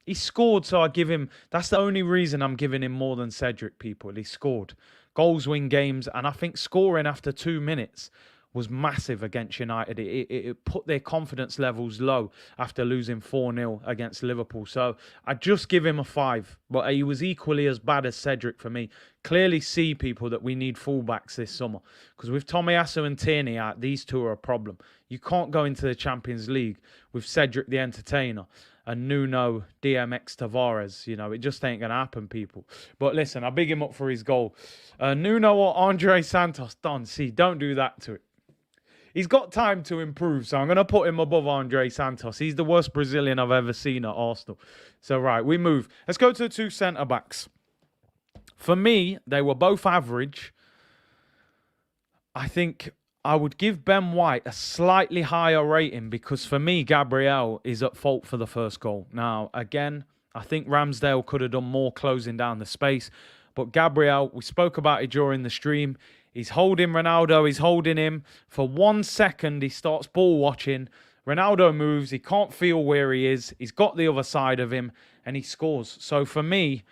he scored, so I give him... That's the only reason I'm giving him more than Cedric, people. He scored. Goals win games, and I think scoring after 2 minutes was massive against United. It put their confidence levels low after losing 4-0 against Liverpool. So I just give him a 5. But he was equally as bad as Cedric for me. Clearly see, people, that we need fullbacks this summer. Because with Tomiyasu and Tierney out, these two are a problem. You can't go into the Champions League with Cedric the Entertainer and Nuno DMX Tavares. You know, it just ain't going to happen, people. But listen, I big him up for his goal. Nuno or Andre Santos, don't do that to it. He's got time to improve, so I'm going to put him above Andre Santos. He's the worst Brazilian I've ever seen at Arsenal. So, right, we move. Let's go to the 2 centre-backs. For me, they were both average. I think I would give Ben White a slightly higher rating because, for me, Gabriel is at fault for the first goal. Now, again, I think Ramsdale could have done more closing down the space. But Gabriel, we spoke about it during the stream. He's holding Ronaldo. He's holding him. For 1 second, he starts ball watching. Ronaldo moves. He can't feel where he is. He's got the other side of him, and he scores. So for me,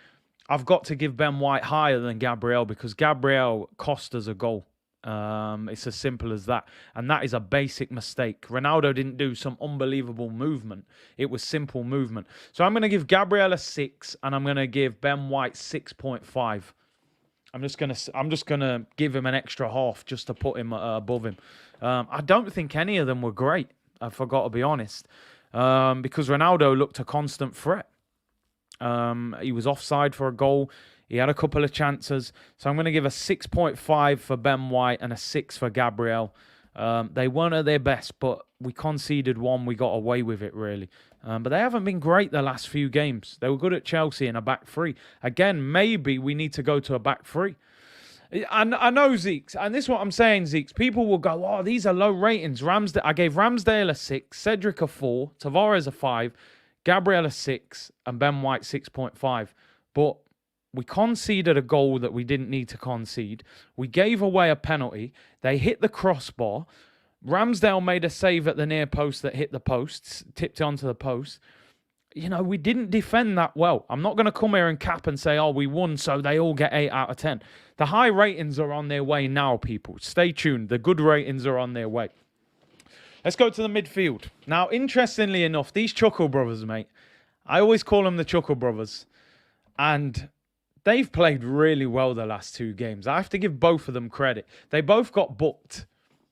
I've got to give Ben White higher than Gabriel because Gabriel cost us a goal. It's as simple as that. And that is a basic mistake. Ronaldo didn't do some unbelievable movement. It was simple movement. So I'm going to give Gabriel a 6, and I'm going to give Ben White 6.5. I'm just gonna give him an extra half just to put him above him. I don't think any of them were great. I forgot to be honest, because Ronaldo looked a constant threat. He was offside for a goal. He had a couple of chances. So I'm going to give a 6.5 for Ben White and a 6 for Gabriel. They weren't at their best, but we conceded one. We got away with it, really. But they haven't been great the last few games. They were good at Chelsea in a back three. Again, maybe we need to go to a back three. I know, Zeeks, and this is what I'm saying, Zeeks. People will go, oh, these are low ratings. I gave Ramsdale a 6, Cedric a 4, Tavares a 5, Gabriel a 6, and Ben White 6.5. But we conceded a goal that we didn't need to concede. We gave away a penalty. They hit the crossbar. Ramsdale made a save at the near post that hit the posts, tipped it onto the post. You know, we didn't defend that well. I'm not going to come here and cap and say, oh, we won, so they all get 8 out of 10. The high ratings are on their way now, people. Stay tuned. The good ratings are on their way. Let's go to the midfield. Now, interestingly enough, these Chuckle brothers, mate, I always call them the Chuckle brothers. And they've played really well the last 2 games. I have to give both of them credit. They both got booked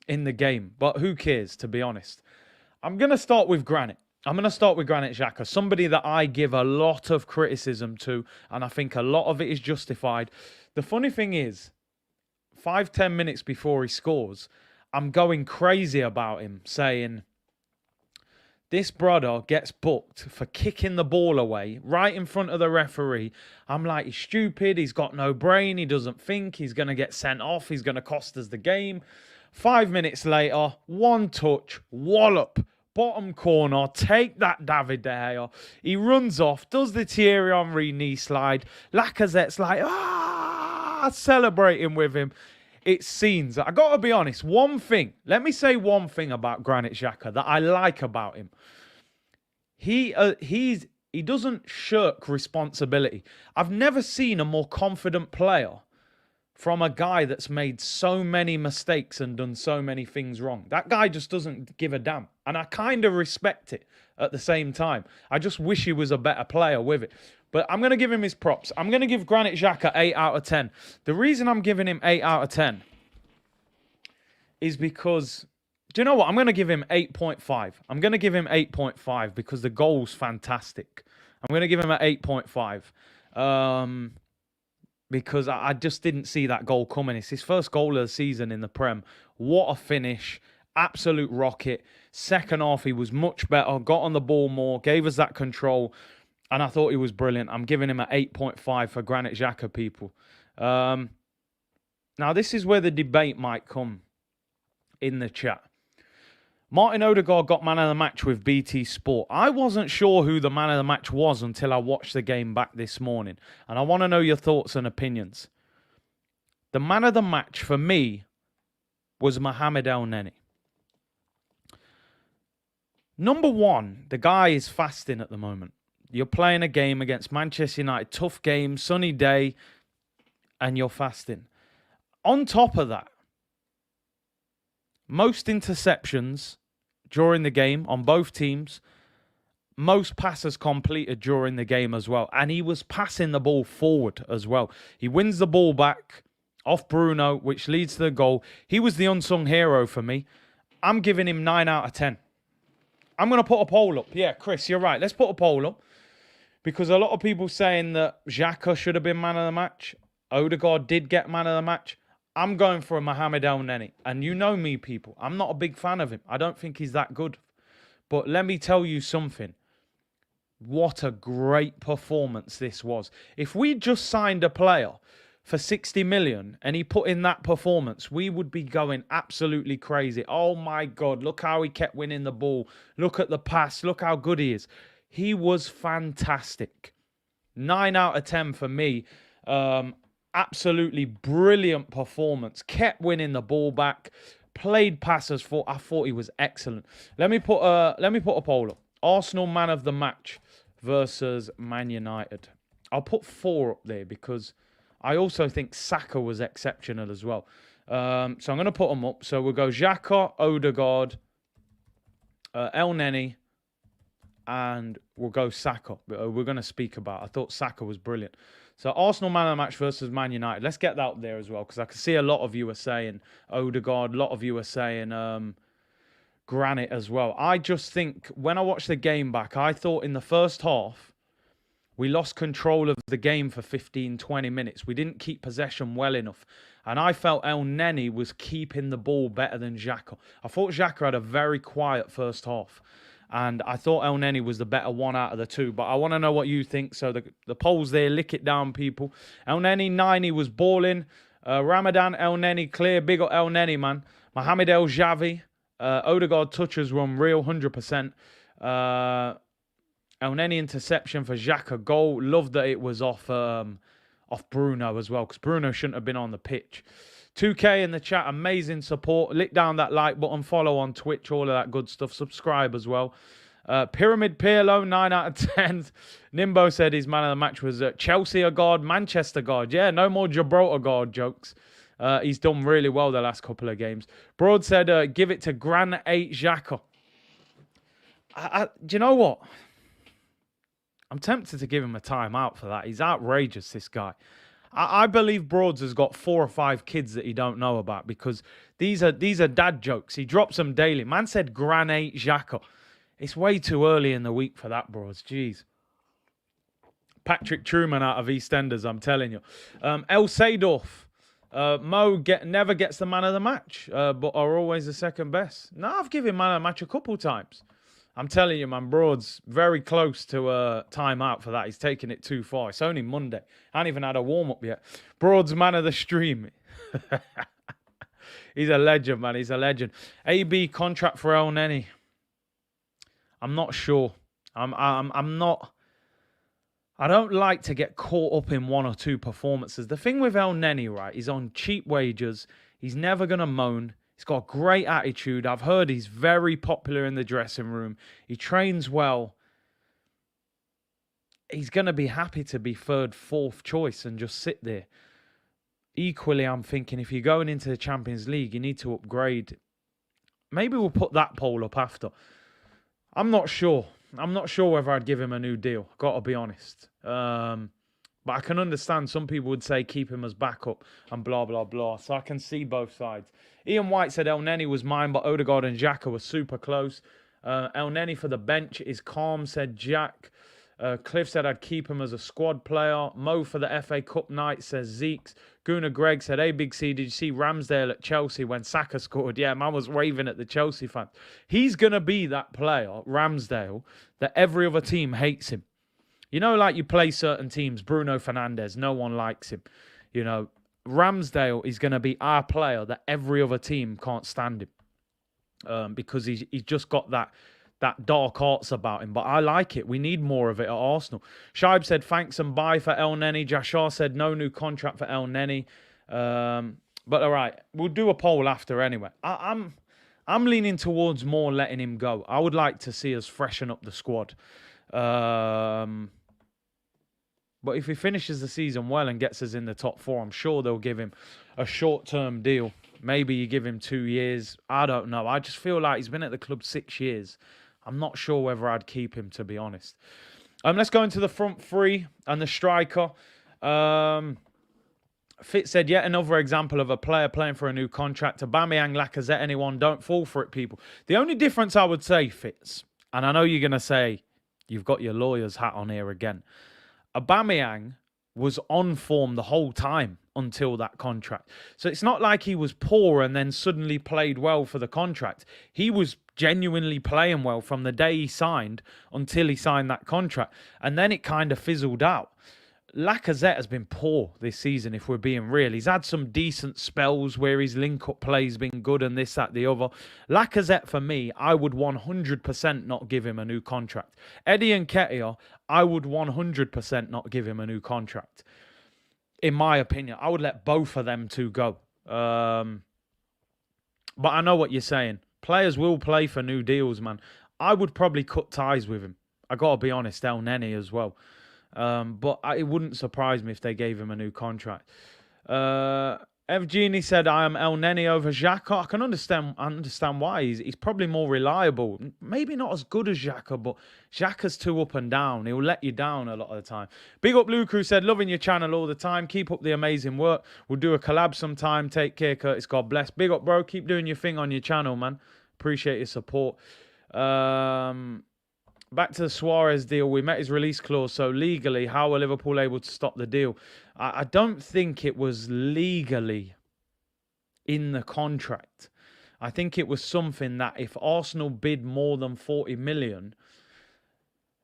in the game, but who cares, to be honest? I'm going to start with Granit. I'm going to start with Granit Xhaka, somebody that I give a lot of criticism to, and I think a lot of it is justified. The funny thing is, 5-10 minutes before he scores, I'm going crazy about him, saying, this brother gets booked for kicking the ball away right in front of the referee. I'm like, he's stupid, he's got no brain, he doesn't think, he's going to get sent off, he's going to cost us the game. 5 minutes later, one touch, wallop, bottom corner, take that David De Gea. He runs off, does the Thierry Henry knee slide. Lacazette's like, celebrating with him. It's scenes. I got to be honest, let me say one thing about Granit Xhaka that I like about him. He doesn't shirk responsibility. I've never seen a more confident player from a guy that's made so many mistakes and done so many things wrong. That guy just doesn't give a damn. And I kind of respect it at the same time. I just wish he was a better player with it. But I'm going to give him his props. I'm going to give Granit Xhaka 8 out of 10. The reason I'm giving him 8 out of 10 is because, do you know what? I'm going to give him 8.5. I'm going to give him 8.5 because the goal's fantastic. I'm going to give him an 8.5. Because I just didn't see that goal coming. It's his first goal of the season in the Prem. What a finish. Absolute rocket. Second half, he was much better. Got on the ball more. Gave us that control. And I thought he was brilliant. I'm giving him an 8.5 for Granit Xhaka, people. Now, this is where the debate might come in the chat. Martin Odegaard got man of the match with BT Sport. I wasn't sure who the man of the match was until I watched the game back this morning. And I want to know your thoughts and opinions. The man of the match for me was Mohamed El Neni. Number one, the guy is fasting at the moment. You're playing a game against Manchester United. Tough game, sunny day, and you're fasting. On top of that, most interceptions during the game on both teams. Most passes completed during the game as well. And he was passing the ball forward as well. He wins the ball back off Bruno, which leads to the goal. He was the unsung hero for me. I'm giving him 9 out of 10. I'm going to put a poll up. Yeah, Chris, you're right. Let's put a poll up. Because a lot of people saying that Xhaka should have been man of the match. Odegaard did get man of the match. I'm going for a Mohamed El Neni. And you know me, people. I'm not a big fan of him. I don't think he's that good. But let me tell you something. What a great performance this was. If we just signed a player for 60 million and he put in that performance, we would be going absolutely crazy. Oh my God, look how he kept winning the ball. Look at the pass. Look how good he is. He was fantastic. 9 out of 10 for me. Absolutely brilliant performance. Kept winning the ball back. Played passes for. I thought he was excellent. Let me put a poll up. Arsenal man of the match versus Man United. I'll put 4 up there because I also think Saka was exceptional as well. So I'm going to put them up. So we'll go Xhaka, Odegaard, El Neni, and we'll go Saka. We're going to speak about. I thought Saka was brilliant. So Arsenal man of the match versus Man United. Let's get that up there as well, because I can see a lot of you are saying Odegaard. A lot of you are saying Granit as well. I just think when I watched the game back, I thought in the first half, we lost control of the game for 15, 20 minutes. We didn't keep possession well enough. And I felt El Neni was keeping the ball better than Xhaka. I thought Xhaka had a very quiet first half. And I thought El Neni was the better one out of the two. But I want to know what you think. So the polls there, lick it down, people. El Neni, 90 was balling. Ramadan, El Neni, clear. Big up El Neni, man. Mohamed El Javi. Odegaard touches were unreal, 100%. El Neni interception for Xhaka goal. Love that it was off Bruno as well, because Bruno shouldn't have been on the pitch. 2K in the chat, amazing support. Lick down that like button, follow on Twitch, all of that good stuff. Subscribe as well. Pyramid Pirlo, 9 out of 10. Nimbo said his man of the match was Chelsea a god, Manchester god. Yeah, no more Gibraltar god jokes. He's done really well the last couple of games. Broad said, give it to Granit Xhaka. Do you know what? I'm tempted to give him a timeout for that. He's outrageous, this guy. I believe Broads has got 4 or 5 kids that he don't know about, because these are dad jokes. He drops them daily. Man said Granit Xhaka. It's way too early in the week for that, Broads. Jeez. Patrick Truman out of EastEnders, I'm telling you. El Seydorf. Mo never gets the man of the match, but are always the second best. No, I've given man of the match a couple times. I'm telling you, man, Broad's very close to a timeout for that. He's taking it too far. It's only Monday. I haven't even had a warm-up yet. Broad's man of the stream. He's a legend, man. He's a legend. AB contract for El Neni. I'm not sure. I'm not. I don't like to get caught up in 1 or 2 performances. The thing with El Neni, right, he's on cheap wages. He's never going to moan. He's got a great attitude. I've heard he's very popular in the dressing room. He trains well. He's going to be happy to be 3rd, 4th choice and just sit there. Equally, I'm thinking if you're going into the Champions League, you need to upgrade. Maybe we'll put that poll up after. I'm not sure. I'm not sure whether I'd give him a new deal. Got to be honest. But I can understand some people would say keep him as backup and blah, blah, blah. So I can see both sides. Ian White said El Neni was mine, but Odegaard and Xhaka were super close. El Neni for the bench is calm, said Jack. Cliff said I'd keep him as a squad player. Mo for the FA Cup night, says Zeeks. Guna Greg said, hey, Big C, did you see Ramsdale at Chelsea when Saka scored? Yeah, man was waving at the Chelsea fans. He's going to be that player, Ramsdale, that every other team hates him. You know, like you play certain teams, Bruno Fernandes, no one likes him. You know, Ramsdale is going to be our player that every other team can't stand him. Because he's just got that dark arts about him. But I like it. We need more of it at Arsenal. Shaib said thanks and bye for El Neni. Jashar said no new contract for El Neni. But all right, we'll do a poll after anyway. I'm leaning towards more letting him go. I would like to see us freshen up the squad. But if he finishes the season well and gets us in the top 4, I'm sure they'll give him a short-term deal. Maybe you give him 2 years. I don't know. I just feel like he's been at the club 6 years. I'm not sure whether I'd keep him, to be honest. Let's go into the front 3 and the striker. Fitz said, yet another example of a player playing for a new contract. Aubameyang, Lacazette, anyone, don't fall for it, people. The only difference I would say, Fitz, and I know you're going to say, you've got your lawyer's hat on here again. Aubameyang was on form the whole time until that contract. So it's not like he was poor and then suddenly played well for the contract. He was genuinely playing well from the day he signed until he signed that contract. And then it kind of fizzled out. Lacazette has been poor this season, if we're being real. He's had some decent spells where his link-up play's been good and this, that, the other. Lacazette, for me, I would 100% not give him a new contract. Eddie Nketiah, I would 100% not give him a new contract. In my opinion, I would let both of them two go. But I know what you're saying. Players will play for new deals, man. I would probably cut ties with him. I got to be honest, El Neni as well. But it wouldn't surprise me if they gave him a new contract. Evgeny said, I am El Neni over Xhaka. I can understand why. He's probably more reliable. Maybe not as good as Xhaka, but Xhaka's too up and down. He'll let you down a lot of the time. Big up Luke, said, loving your channel all the time. Keep up the amazing work. We'll do a collab sometime. Take care, Curtis. God bless. Big up, bro. Keep doing your thing on your channel, man. Appreciate your support. Back to the Suarez deal. We met his release clause, so legally, how were Liverpool able to stop the deal? I don't think it was legally in the contract. I think it was something that if Arsenal bid more than 40 million,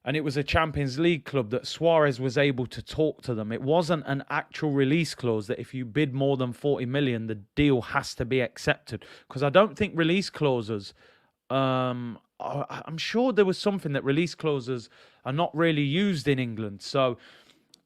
and it was a Champions League club, that Suarez was able to talk to them. It wasn't an actual release clause that if you bid more than 40 million, the deal has to be accepted. Because I don't think release clauses... I'm sure there was something that release clauses are not really used in England. So,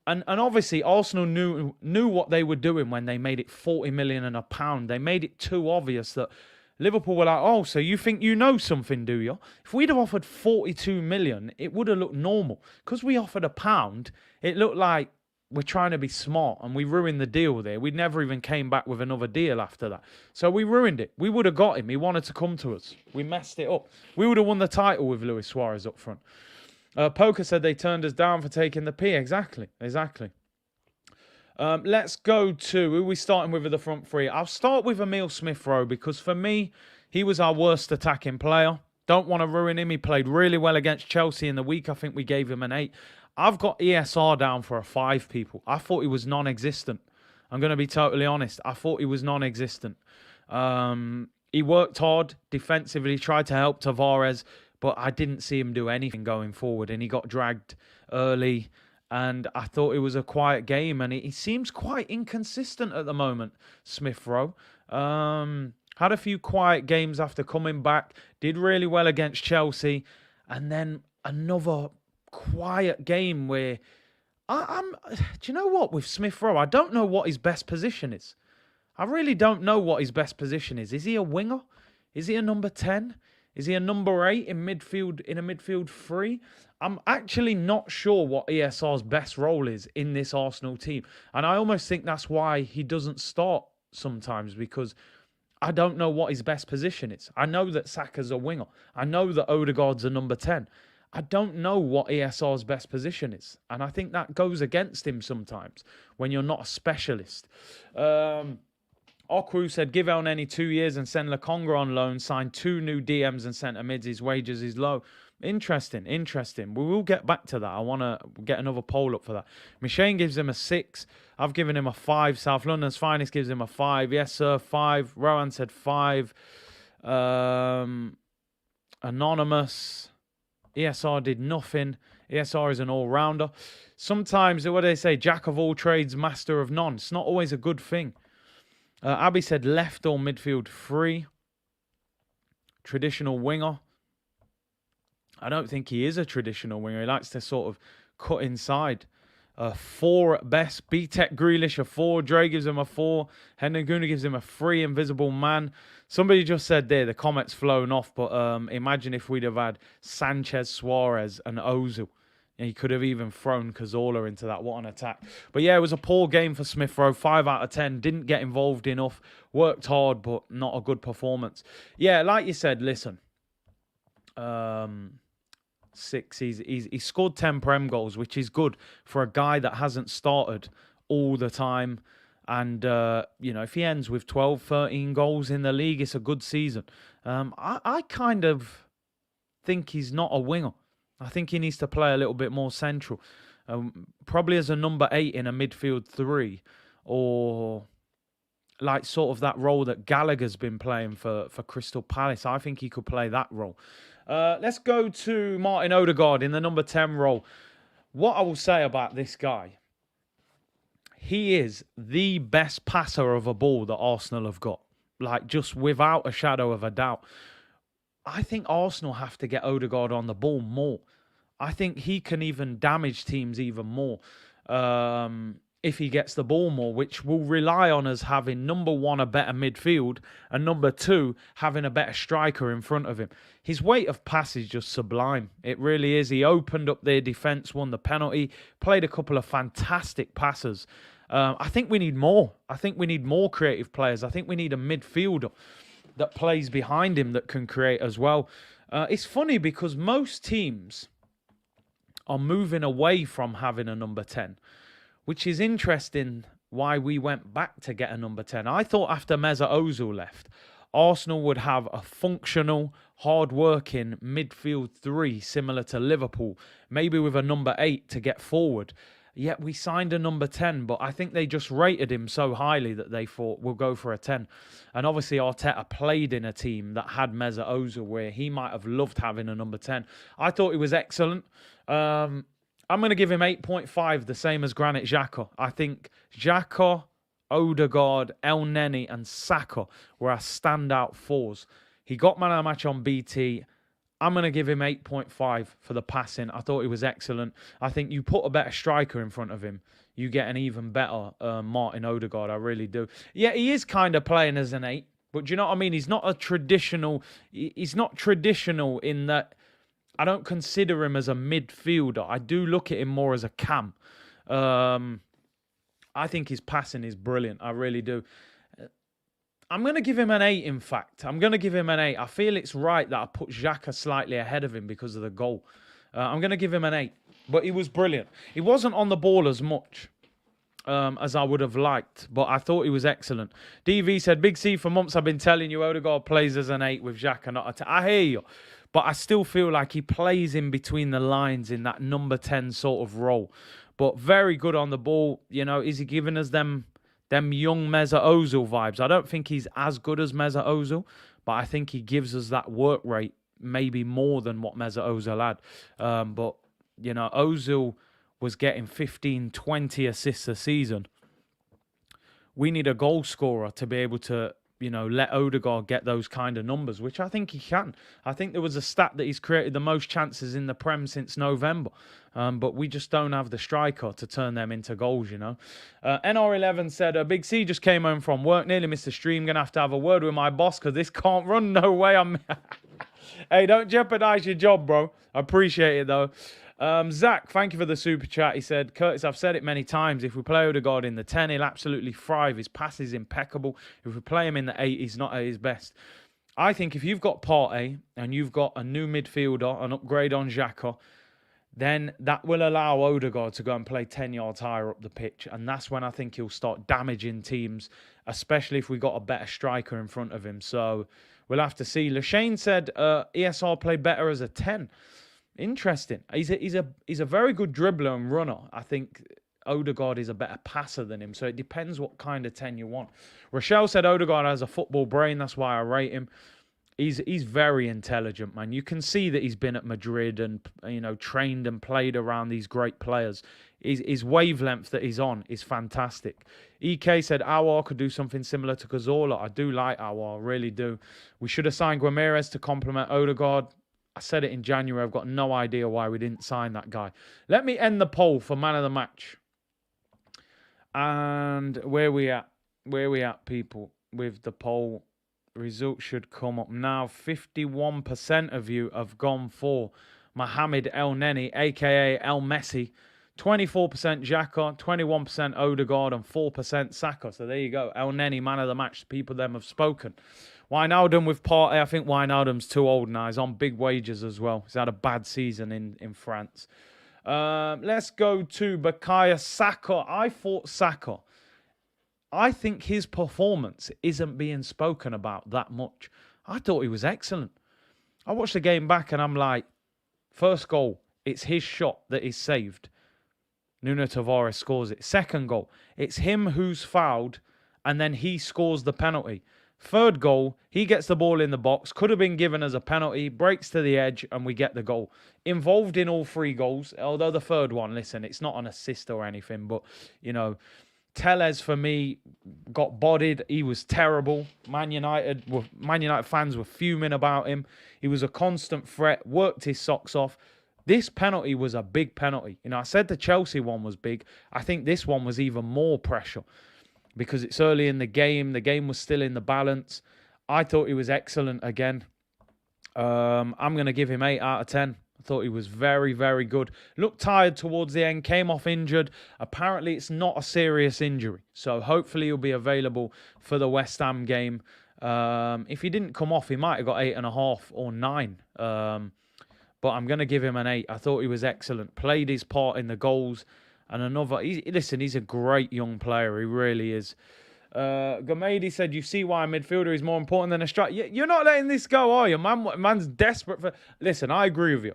and obviously Arsenal knew what they were doing when they made it 40 million and £1. They made it too obvious that Liverpool were like, oh, so you think you know something, do you? If we'd have offered 42 million, it would have looked normal. Because we offered £1, it looked like we're trying to be smart and we ruined the deal there. We never even came back with another deal after that. So we ruined it. We would have got him. He wanted to come to us. We messed it up. We would have won the title with Luis Suarez up front. Poker said they turned us down for taking the P. Exactly. Let's go to who we starting with the front three. I'll start with Emile Smith-Rowe because for me, he was our worst attacking player. Don't want to ruin him. He played really well against Chelsea in the week. I think we gave him an 8. I've got ESR down for a 5, people. I thought he was non-existent. I'm going to be totally honest. I thought he was non-existent. He worked hard defensively, tried to help Tavares, but I didn't see him do anything going forward, and he got dragged early, and I thought it was a quiet game, and he seems quite inconsistent at the moment, Smith-Rowe. Had a few quiet games after coming back, did really well against Chelsea, and then another quiet game where do you know what, with Smith-Rowe, I don't know what his best position is. I really don't know what his best position is. Is he a winger? Is he a number 10? Is he a number 8 in midfield, in a midfield 3? I'm actually not sure what ESR's best role is in this Arsenal team. And I almost think that's why he doesn't start sometimes, because I don't know what his best position is. I know that Saka's a winger. I know that Odegaard's a number 10. I don't know what ESR's best position is. And I think that goes against him sometimes when you're not a specialist. Okru said, give El Neni 2 years and send Lokonga on loan, sign 2 new DMs and centre mids. His wages is low. Interesting. We will get back to that. I want to get another poll up for that. Machine gives him a 6. I've given him a 5. South London's Finest gives him a 5. Yes, sir, 5. Rowan said 5. Anonymous. ESR did nothing. ESR is an all-rounder. Sometimes, what do they say? Jack of all trades, master of none. It's not always a good thing. Abby said left or midfield 3. Traditional winger. I don't think he is a traditional winger. He likes to sort of cut inside. 4 at best. B-Tech Grealish a 4. Dre gives him a 4. Hendaguna gives him a 3. Invisible Man. Somebody just said there, the comment's flown off, but imagine if we'd have had Sanchez, Suarez and Ozil. He could have even thrown Cazorla into that. What an attack. But yeah, it was a poor game for Smith-Rowe. 5 out of 10. Didn't get involved enough. Worked hard, but not a good performance. Yeah, like you said, listen. 6. He scored 10 Prem goals, which is good for a guy that hasn't started all the time. And, if he ends with 12, 13 goals in the league, it's a good season. I kind of think he's not a winger. I think he needs to play a little bit more central. Probably as a number 8 in a midfield 3. Or like sort of that role that Gallagher's been playing for Crystal Palace. I think he could play that role. Let's go to Martin Odegaard in the number 10 role. What I will say about this guy, he is the best passer of a ball that Arsenal have got. Like, just without a shadow of a doubt. I think Arsenal have to get Odegaard on the ball more. I think he can even damage teams even more if he gets the ball more, which will rely on us having, number 1, a better midfield, and number 2, having a better striker in front of him. His weight of pass is just sublime. It really is. He opened up their defence, won the penalty, played a couple of fantastic passes. I think we need more. I think we need more creative players. I think we need a midfielder that plays behind him that can create as well. It's funny because most teams are moving away from having a number 10, which is interesting why we went back to get a number 10. I thought after Mesut Ozil left, Arsenal would have a functional, hard-working midfield three similar to Liverpool, maybe with a number 8 to get forward. Yet we signed a number 10, but I think they just rated him so highly that they thought we'll go for a 10. And obviously Arteta played in a team that had Mesut Ozil where he might have loved having a number 10. I thought he was excellent. I'm going to give him 8.5, the same as Granit Xhaka. I think Xhaka, Odegaard, El Neni and Saka were our standout fours. He got man of the match on BT. I'm going to give him 8.5 for the passing. I thought he was excellent. I think you put a better striker in front of him, you get an even better Martin Odegaard. I really do. Yeah, he is kind of playing as an 8, but do you know what I mean? He's not traditional in that I don't consider him as a midfielder. I do look at him more as a cam. I think his passing is brilliant. I really do. I'm going to give him an 8, in fact. I'm going to give him an 8. I feel it's right that I put Xhaka slightly ahead of him because of the goal. I'm going to give him an 8. But he was brilliant. He wasn't on the ball as much as I would have liked, but I thought he was excellent. DV said, Big C, for months I've been telling you Odegaard plays as an 8 with Xhaka, not a 10. I hear you. But I still feel like he plays in between the lines in that number 10 sort of role. But very good on the ball. You know, is he giving us them young Mesut Ozil vibes? I don't think he's as good as Mesut Ozil, but I think he gives us that work rate maybe more than what Mesut Ozil had. But, you know, Ozil was getting 15, 20 assists a season. We need a goal scorer to be able to, you know, let Odegaard get those kind of numbers, which I think he can. I think there was a stat that he's created the most chances in the Prem since November. But we just don't have the striker to turn them into goals, you know. NR11 said, Big C just came home from work, nearly missed the stream. Going to have a word with my boss because this can't run. No way. Hey, don't jeopardize your job, bro. I appreciate it, though. Zach, thank you for the super chat. He said, Curtis, I've said it many times. If we play Odegaard in the 10, he'll absolutely thrive. His pass is impeccable. If we play him in the 8, he's not at his best. I think if you've got Partey and you've got a new midfielder, an upgrade on Xhaka, then that will allow Odegaard to go and play 10 yards higher up the pitch. And that's when I think he'll start damaging teams, especially if we got a better striker in front of him. So we'll have to see. Lashane said ESR played better as a 10. Interesting. He's a very good dribbler and runner. I think Odegaard is a better passer than him. So it depends what kind of 10 you want. Rochelle said Odegaard has a football brain. That's why I rate him. He's very intelligent, man. You can see that he's been at Madrid and, you know, trained and played around these great players. His wavelength that he's on is fantastic. EK said Aouar could do something similar to Cazorla. I do like Aouar, really do. We should have signed Guimaraes to complement Odegaard. I said it in January. I've got no idea why we didn't sign that guy. Let me end the poll for man of the match. And where we at? Where we at, people, with the poll? Results should come up now. 51% of you have gone for Mohamed El Neni, a.k.a. El Messi. 24% Xhaka, 21% Odegaard, and 4% Saka. So there you go. El Neni, man of the match. People them have spoken. Wijnaldum with Partey. I think Wijnaldum's too old now. He's on big wages as well. He's had a bad season in France. Let's go to Bukayo Saka. I thought Saka. I think his performance isn't being spoken about that much. I thought he was excellent. I watched the game back and I'm like, first goal, it's his shot that is saved. Nuno Tavares scores it. Second goal, it's him who's fouled and then he scores the penalty. Third goal, he gets the ball in the box, could have been given as a penalty, breaks to the edge and we get the goal. Involved in all 3 goals, although the third one, listen, it's not an assist or anything, but, you know, Telles, for me, got bodied. He was terrible. Man United fans were fuming about him. He was a constant threat, worked his socks off. This penalty was a big penalty. You know, I said the Chelsea one was big. I think this one was even more pressure because it's early in the game. The game was still in the balance. I thought he was excellent again. I'm going to give him 8 out of 10. I Thought he was very, very good. Looked tired towards the end, came off injured. Apparently, it's not a serious injury. So hopefully he'll be available for the West Ham game. If he didn't come off, he might have got 8.5 or 9. But I'm going to give him an 8. I thought he was excellent. Played his part in the goals. And another... Listen, he's a great young player. He really is. Gamedi said, you see why a midfielder is more important than a striker. You're not letting this go, are you? Man's desperate for... Listen, I agree with you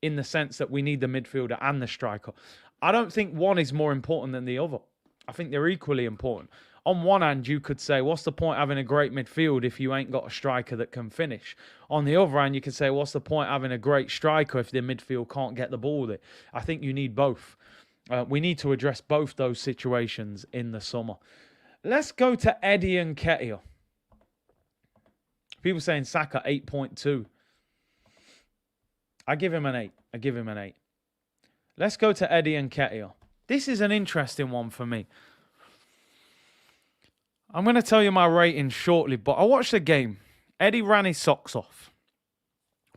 in the sense that we need the midfielder and the striker. I don't think one is more important than the other. I think they're equally important. On one hand, you could say, what's the point having a great midfield if you ain't got a striker that can finish? On the other hand, you could say, what's the point having a great striker if the midfield can't get the ball there? I think you need both. We need to address both those situations in the summer. Let's go to Eddie and Nketiah. People saying Saka 8.2. I give him an 8. Let's go to Eddie and Nketiah. This is an interesting one for me. I'm going to tell you my rating shortly, but I watched the game. Eddie ran his socks off.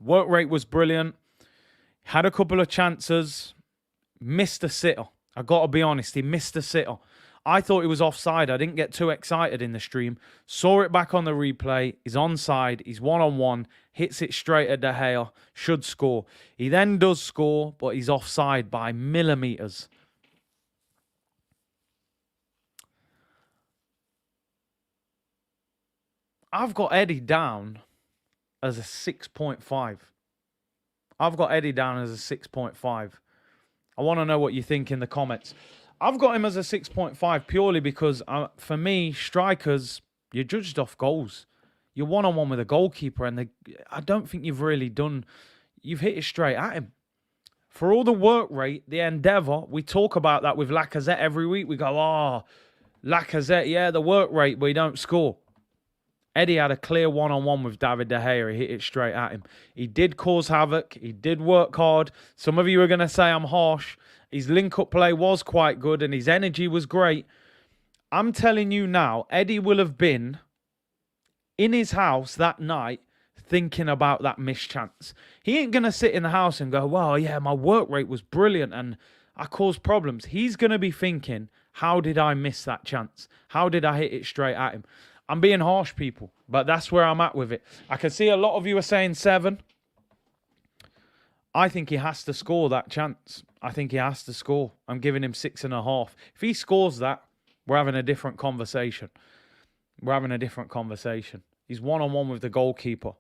Work rate was brilliant. Had a couple of chances. Missed a sitter. I got to be honest, he missed a sitter. I thought he was offside. I didn't get too excited in the stream. Saw it back on the replay. He's onside. He's one-on-one. Hits it straight at De Gea. Should score. He then does score, but he's offside by millimetres. I've got Eddie down as a 6.5. I've got Eddie down as a 6.5. I want to know what you think in the comments. I've got him as a 6.5 purely because, for me, strikers, you're judged off goals. You're one-on-one with a goalkeeper, and I don't think you've really done... You've hit it straight at him. For all the work rate, the endeavour, we talk about that with Lacazette every week. We go, Lacazette, yeah, the work rate, but he don't score. Eddie had a clear one-on-one with David De Gea. He hit it straight at him. He did cause havoc. He did work hard. Some of you are going to say I'm harsh. His link-up play was quite good and his energy was great. I'm telling you now, Eddie will have been in his house that night thinking about that missed chance. He ain't going to sit in the house and go, well, yeah, my work rate was brilliant and I caused problems. He's going to be thinking, how did I miss that chance? How did I hit it straight at him? I'm being harsh, people, but that's where I'm at with it. I can see a lot of you are saying 7. I think he has to score that chance. I think he has to score. I'm giving him 6.5. If he scores that, we're having a different conversation. He's one-on-one with the goalkeeper.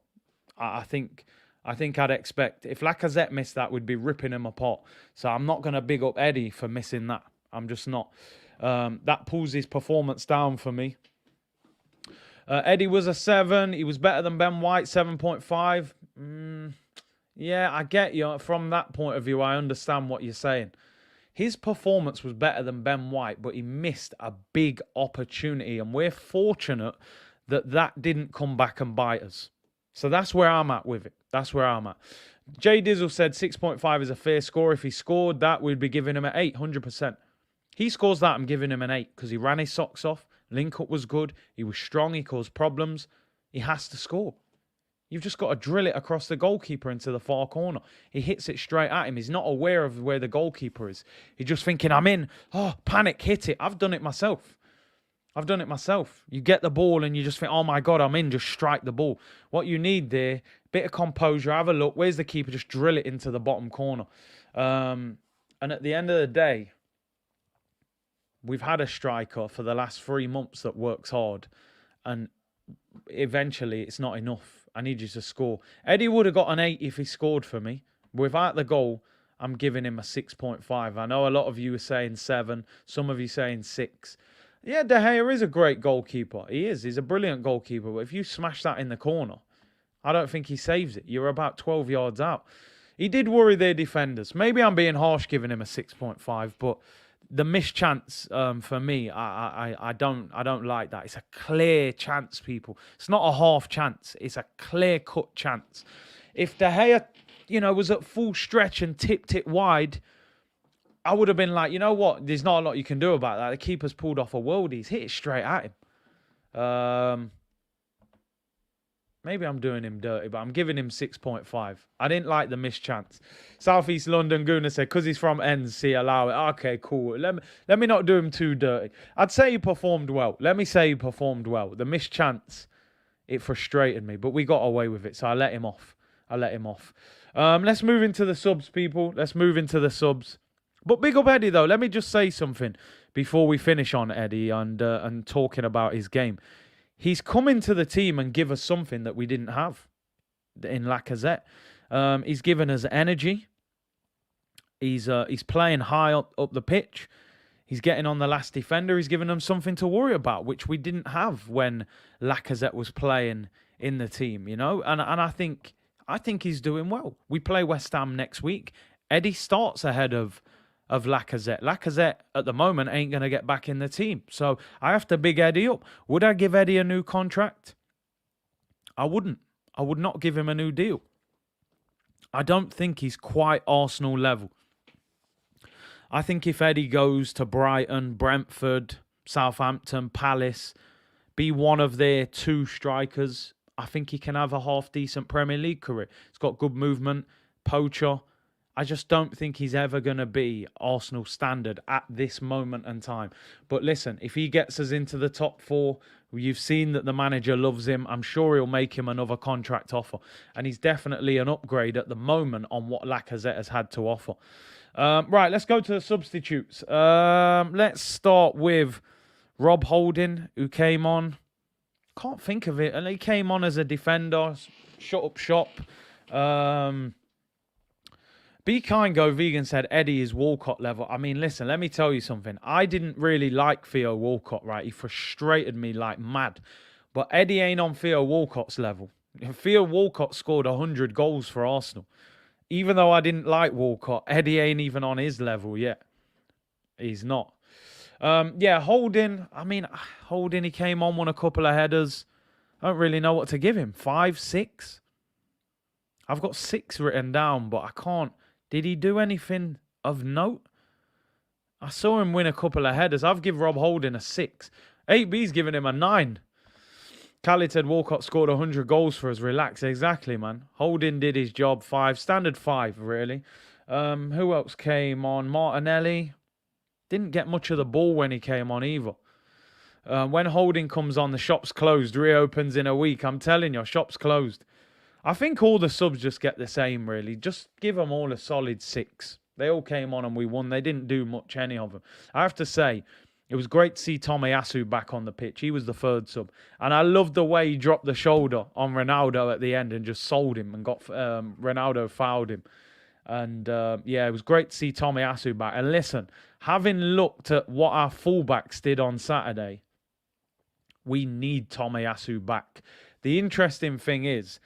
I think I'd expect, if Lacazette missed that, we'd be ripping him apart. So I'm not going to big up Eddie for missing that. I'm just not. That pulls his performance down for me. Eddie was a 7. He was better than Ben White, 7.5. Yeah, I get you. From that point of view, I understand what you're saying. His performance was better than Ben White, but he missed a big opportunity. And we're fortunate that that didn't come back and bite us. So that's where I'm at with it. That's where I'm at. Jay Dizzle said 6.5 is a fair score. If he scored that, we'd be giving him an 8, 100%. He scores that, I'm giving him an 8 because he ran his socks off. Link-up was good. He was strong. He caused problems. He has to score. You've just got to drill it across the goalkeeper into the far corner. He hits it straight at him. He's not aware of where the goalkeeper is. He's just thinking, I'm in. Oh, panic, hit it. I've done it myself. You get the ball and you just think, oh my God, I'm in. Just strike the ball. What you need there, bit of composure. Have a look. Where's the keeper? Just drill it into the bottom corner. And at the end of the day, we've had a striker for the last 3 months that works hard. And eventually it's not enough. I need you to score. Eddie would have got an 8 if he scored for me. Without the goal, I'm giving him a 6.5. I know a lot of you are saying 7. Some of you saying 6. Yeah, De Gea is a great goalkeeper. He is. He's a brilliant goalkeeper. But if you smash that in the corner, I don't think he saves it. You're about 12 yards out. He did worry their defenders. Maybe I'm being harsh giving him a 6.5, but the missed chance for me, I don't like that. It's a clear chance, people. It's not a half chance. It's a clear-cut chance. If De Gea, was at full stretch and tipped it wide, I would have been like, you know what? There's not a lot you can do about that. The keeper's pulled off a worldie. He's hit it straight at him. Maybe I'm doing him dirty, but I'm giving him 6.5. I didn't like the missed chance. Southeast London Guna said, because he's from NC, allow it. Okay, cool. Let me not do him too dirty. I'd say he performed well. Let me say he performed well. The missed chance, it frustrated me, but we got away with it, so I let him off. Let's move into the subs, people. Let's move into the subs. But big up Eddie, though. Let me just say something before we finish on Eddie and talking about his game. He's come into the team and give us something that we didn't have in Lacazette. He's given us energy. He's playing high up the pitch. He's getting on the last defender. He's given them something to worry about, which we didn't have when Lacazette was playing in the team, you know? And I think he's doing well. We play West Ham next week. Eddie starts ahead of Lacazette. Lacazette, at the moment, ain't going to get back in the team. So I have to big Eddie up. Would I give Eddie a new contract? I wouldn't. I would not give him a new deal. I don't think he's quite Arsenal level. I think if Eddie goes to Brighton, Brentford, Southampton, Palace, be one of their 2 strikers, I think he can have a half-decent Premier League career. He's got good movement, poacher. I just don't think he's ever going to be Arsenal standard at this moment in time. But listen, if he gets us into the top 4, you've seen that the manager loves him. I'm sure he'll make him another contract offer. And he's definitely an upgrade at the moment on what Lacazette has had to offer. Right, let's go to the substitutes. Let's start with Rob Holding, who came on. Can't think of it. And he came on as a defender, shut up shop. Be Kind Go Vegan said Eddie is Walcott level. I mean, listen, let me tell you something. I didn't really like Theo Walcott, right? He frustrated me like mad. But Eddie ain't on Theo Walcott's level. Theo Walcott scored 100 goals for Arsenal. Even though I didn't like Walcott, Eddie ain't even on his level yet. He's not. Holding. I mean, Holding, he came on, won a couple of headers. I don't really know what to give him. 5, 6? I've got 6 written down, but I can't. Did he do anything of note? I saw him win a couple of headers. I've given Rob Holding a 6. 8B's giving him a 9. Khalid said Walcott scored 100 goals for us. Relax. Exactly, man. Holding did his job. 5. Standard 5, really. Who else came on? Martinelli. Didn't get much of the ball when he came on either. When Holding comes on, the shop's closed. Reopens in a week. I'm telling you, shop's closed. I think all the subs just get the same, really. Just give them all a solid 6. They all came on and we won. They didn't do much, any of them. I have to say, it was great to see Tomiyasu back on the pitch. He was the 3rd sub. And I loved the way he dropped the shoulder on Ronaldo at the end and just sold him and got Ronaldo fouled him. And, it was great to see Tomiyasu back. And listen, having looked at what our fullbacks did on Saturday, we need Tomiyasu back. The interesting thing is,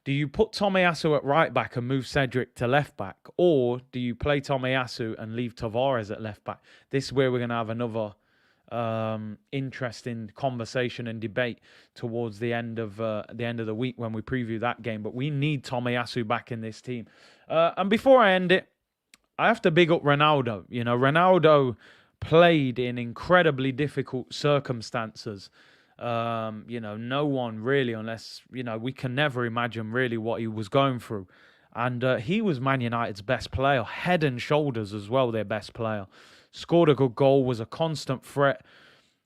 do you put Tomiyasu at right back and move Cedric to left back? Or do you play Tomiyasu and leave Tavares at left back? This is where we're going to have another interesting conversation and debate towards the end of the week when we preview that game. But we need Tomiyasu back in this team. And before I end it, I have to big up Ronaldo. You know, Ronaldo played in incredibly difficult circumstances. No one really, unless, we can never imagine really what he was going through. And he was Man United's best player, head and shoulders as well, their best player. Scored a good goal, was a constant threat.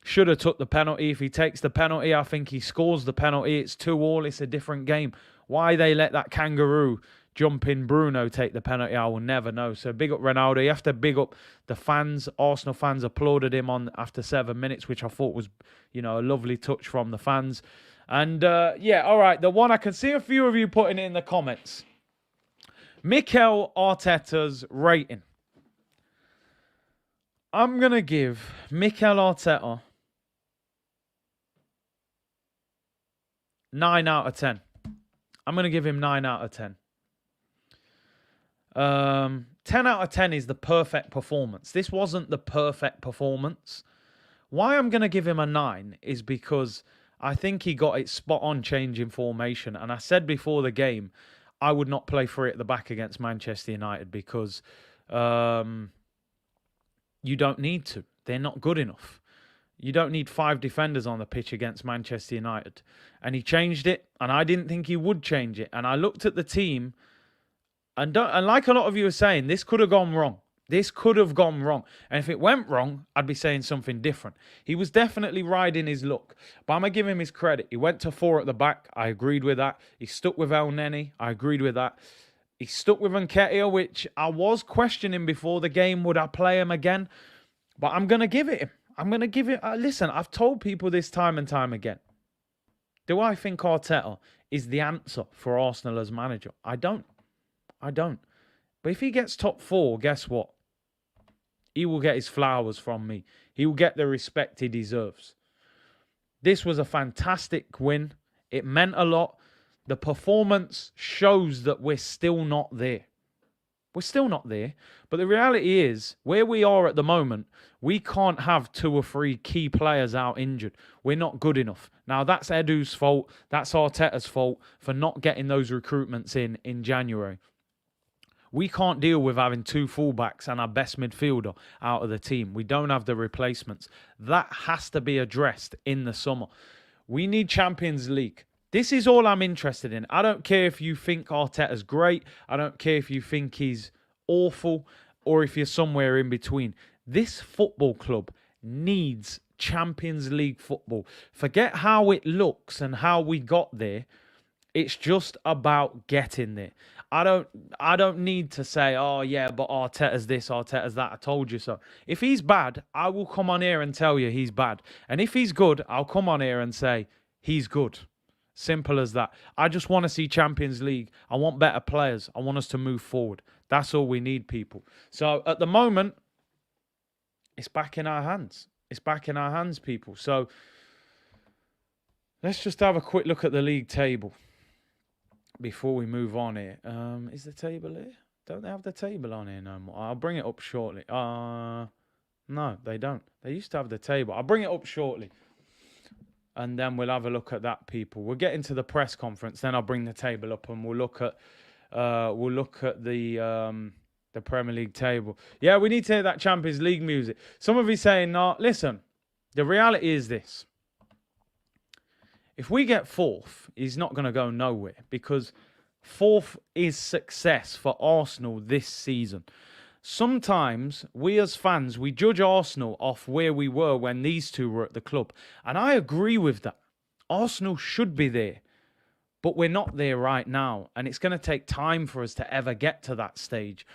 Should have took the penalty. If he takes the penalty, I think he scores the penalty. It's 2-2. It's a different game. Why they let that kangaroo jumping Bruno take the penalty, I will never know. So big up Ronaldo. You have to big up the fans. Arsenal fans applauded him on after 7 minutes, which I thought was, a lovely touch from the fans. And all right, the one I can see a few of you putting it in the comments. Mikel Arteta's rating. I'm going to give Mikel Arteta 9 out of 10. I'm going to give him 9 out of 10. 10 out of 10 is the perfect performance. This wasn't the perfect performance. Why I'm going to give him a 9 is because I think he got it spot on changing formation. And I said before the game, I would not play 3 at the back against Manchester United because you don't need to. They're not good enough. You don't need 5 defenders on the pitch against Manchester United. And he changed it, and I didn't think he would change it. And I looked at the team, and like a lot of you are saying, this could have gone wrong. This could have gone wrong. And if it went wrong, I'd be saying something different. He was definitely riding his luck. But I'm going to give him his credit. He went to 4 at the back. I agreed with that. He stuck with El Neni. I agreed with that. He stuck with Nketiah, which I was questioning before the game. Would I play him again? But I'm going to give it him. I'm going to give it... listen, I've told people this time and time again. Do I think Arteta is the answer for Arsenal as manager? I don't. But if he gets top 4, guess what? He will get his flowers from me. He will get the respect he deserves. This was a fantastic win. It meant a lot. The performance shows that we're still not there. We're still not there. But the reality is, where we are at the moment, we can't have 2 or 3 key players out injured. We're not good enough. Now, that's Edu's fault. That's Arteta's fault for not getting those recruitments in January. We can't deal with having 2 fullbacks and our best midfielder out of the team. We don't have the replacements. That has to be addressed in the summer. We need Champions League. This is all I'm interested in. I don't care if you think Arteta's great. I don't care if you think he's awful or if you're somewhere in between. This football club needs Champions League football. Forget how it looks and how we got there. It's just about getting there. I don't need to say, oh yeah, but Arteta's this, Arteta's that. I told you so. If he's bad, I will come on here and tell you he's bad. And if he's good, I'll come on here and say he's good. Simple as that. I just want to see Champions League. I want better players. I want us to move forward. That's all we need, people. So at the moment, it's back in our hands. It's back in our hands, people. So let's just have a quick look at the league table before we move on here. Is the table here? Don't they have the table on here no more? I'll bring it up shortly. No, they don't. They used to have the table. I'll bring it up shortly. And then we'll have a look at that, people. We'll get into the press conference. Then I'll bring the table up and we'll look at the Premier League table. Yeah, we need to hear that Champions League music. Some of you saying, no, listen, the reality is this. If we get 4th, he's not going to go nowhere because 4th is success for Arsenal this season. Sometimes we as fans, we judge Arsenal off where we were when these 2 were at the club. And I agree with that. Arsenal should be there. But we're not there right now. And it's going to take time for us to ever get to that stage.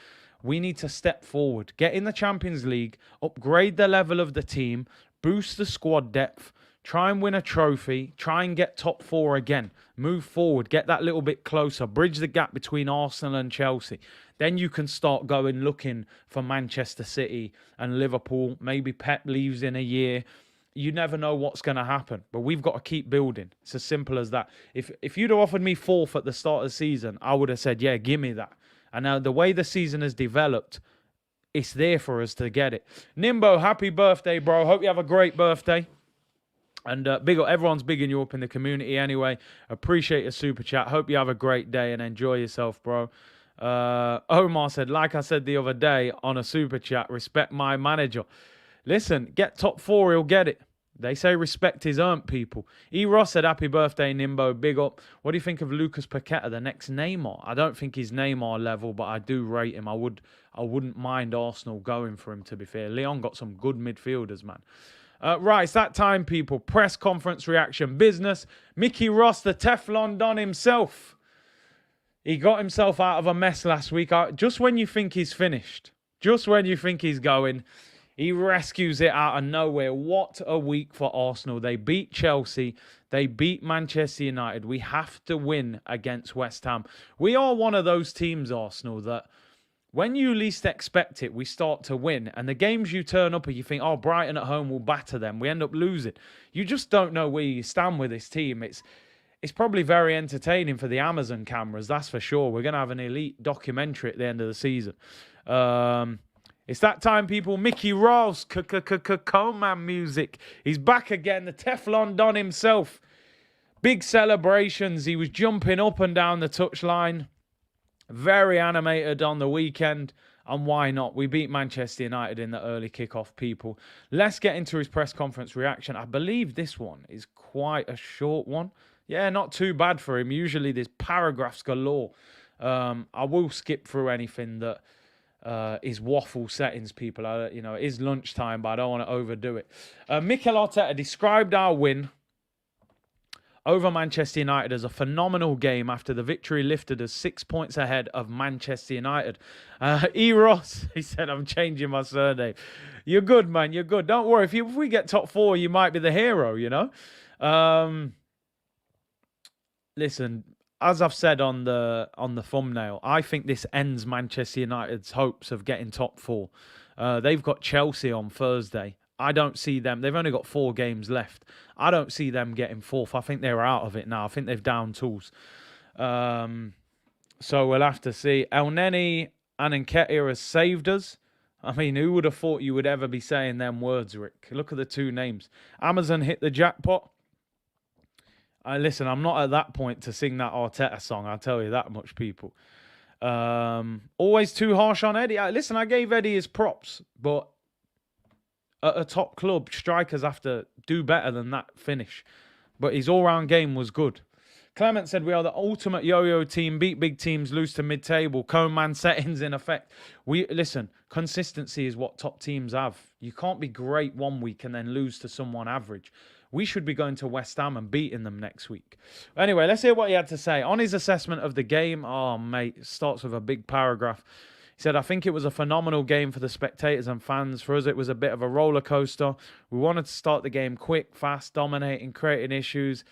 We need to step forward, get in the Champions League, upgrade the level of the team, boost the squad depth, try and win a trophy, try and get top 4 again, move forward, get that little bit closer, bridge the gap between Arsenal and Chelsea. Then you can start going looking for Manchester City and Liverpool. Maybe Pep leaves in a year. You never know what's going to happen. But we've got to keep building. It's as simple as that. If you'd have offered me 4th at the start of the season, I would have said, yeah, give me that. And now the way the season has developed, it's there for us to get it. Nimbo, happy birthday, bro. Hope you have a great birthday. And everyone's bigging you up in the community anyway. Appreciate your super chat. Hope you have a great day and enjoy yourself, bro. Omar said, like I said the other day on a super chat, respect my manager. Listen, get top 4, he'll get it. They say respect is earned, people. E. Ross said, happy birthday, Nimbo. Big up. What do you think of Lucas Paqueta, the next Neymar? I don't think he's Neymar level, but I do rate him. I wouldn't mind Arsenal going for him, to be fair. Leon got some good midfielders, man. Right, it's that time, people. Press conference reaction business. Mickey Ross, the Teflon Don himself. He got himself out of a mess last week. Just when you think he's finished, just when you think he's going, he rescues it out of nowhere. What a week for Arsenal. They beat Chelsea. They beat Manchester United. We have to win against West Ham. We are one of those teams, Arsenal, that when you least expect it, we start to win. And the games you turn up and you think, oh, Brighton at home will batter them. We end up losing. You just don't know where you stand with this team. It's probably very entertaining for the Amazon cameras, that's for sure. We're going to have an elite documentary at the end of the season. It's that time, people. Mickey Ross, Coleman music. He's back again. The Teflon Don himself. Big celebrations. He was jumping up and down the touchline. Very animated on the weekend. And why not? We beat Manchester United in the early kickoff, people. Let's get into his press conference reaction. I believe this one is quite a short one. Yeah, not too bad for him. Usually there's paragraphs galore. I will skip through anything that is waffle settings, people. It is lunchtime, but I don't want to overdo it. Mikel Arteta described our win over Manchester United as a phenomenal game after the victory lifted us 6 points ahead of Manchester United. Ross, he said, I'm changing my surname. You're good, man. You're good. Don't worry. If we get top 4, you might be the hero, you know? Listen, as I've said on the thumbnail, I think this ends Manchester United's hopes of getting top 4. They've got Chelsea on Thursday. I don't see them. They've only got 4 games left. I don't see them getting 4th. I think they're out of it now. I think they've down tools. So we'll have to see. El Neni and Nketiah has saved us. I mean, who would have thought you would ever be saying them words, Rick? Look at the 2 names. Amazon hit the jackpot. Listen, I'm not at that point to sing that Arteta song. I'll tell you that much, people. Always too harsh on Eddie. Listen, I gave Eddie his props, but at a top club, strikers have to do better than that finish. But his all-round game was good. Clement said, we are the ultimate yo-yo team, beat big teams, lose to mid-table, cone man settings in effect. Listen, consistency is what top teams have. You can't be great one week and then lose to someone average. We should be going to West Ham and beating them next week. Anyway, let's hear what he had to say. On his assessment of the game, oh, mate, starts with a big paragraph. He said, I think it was a phenomenal game for the spectators and fans. For us, it was a bit of a roller coaster. We wanted to start the game quick, fast, dominating, creating issues.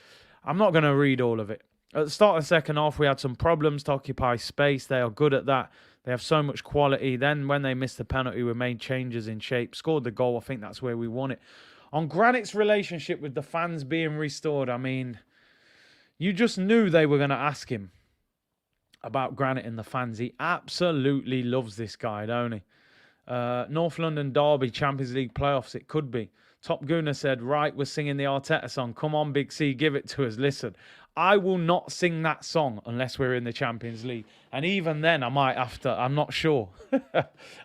I'm not going to read all of it. At the start of the second half, we had some problems to occupy space. They are good at that. They have so much quality. Then when they missed the penalty, we made changes in shape, scored the goal. I think that's where we won it. On Granit's relationship with the fans being restored, I mean, you just knew they were going to ask him about Granit and the fans. He absolutely loves this guy, don't he? North London Derby, Champions League playoffs, it could be. Top Gooner said, right, we're singing the Arteta song. Come on, Big C, give it to us. Listen, I will not sing that song unless we're in the Champions League. And even then, I might have to. I'm not sure.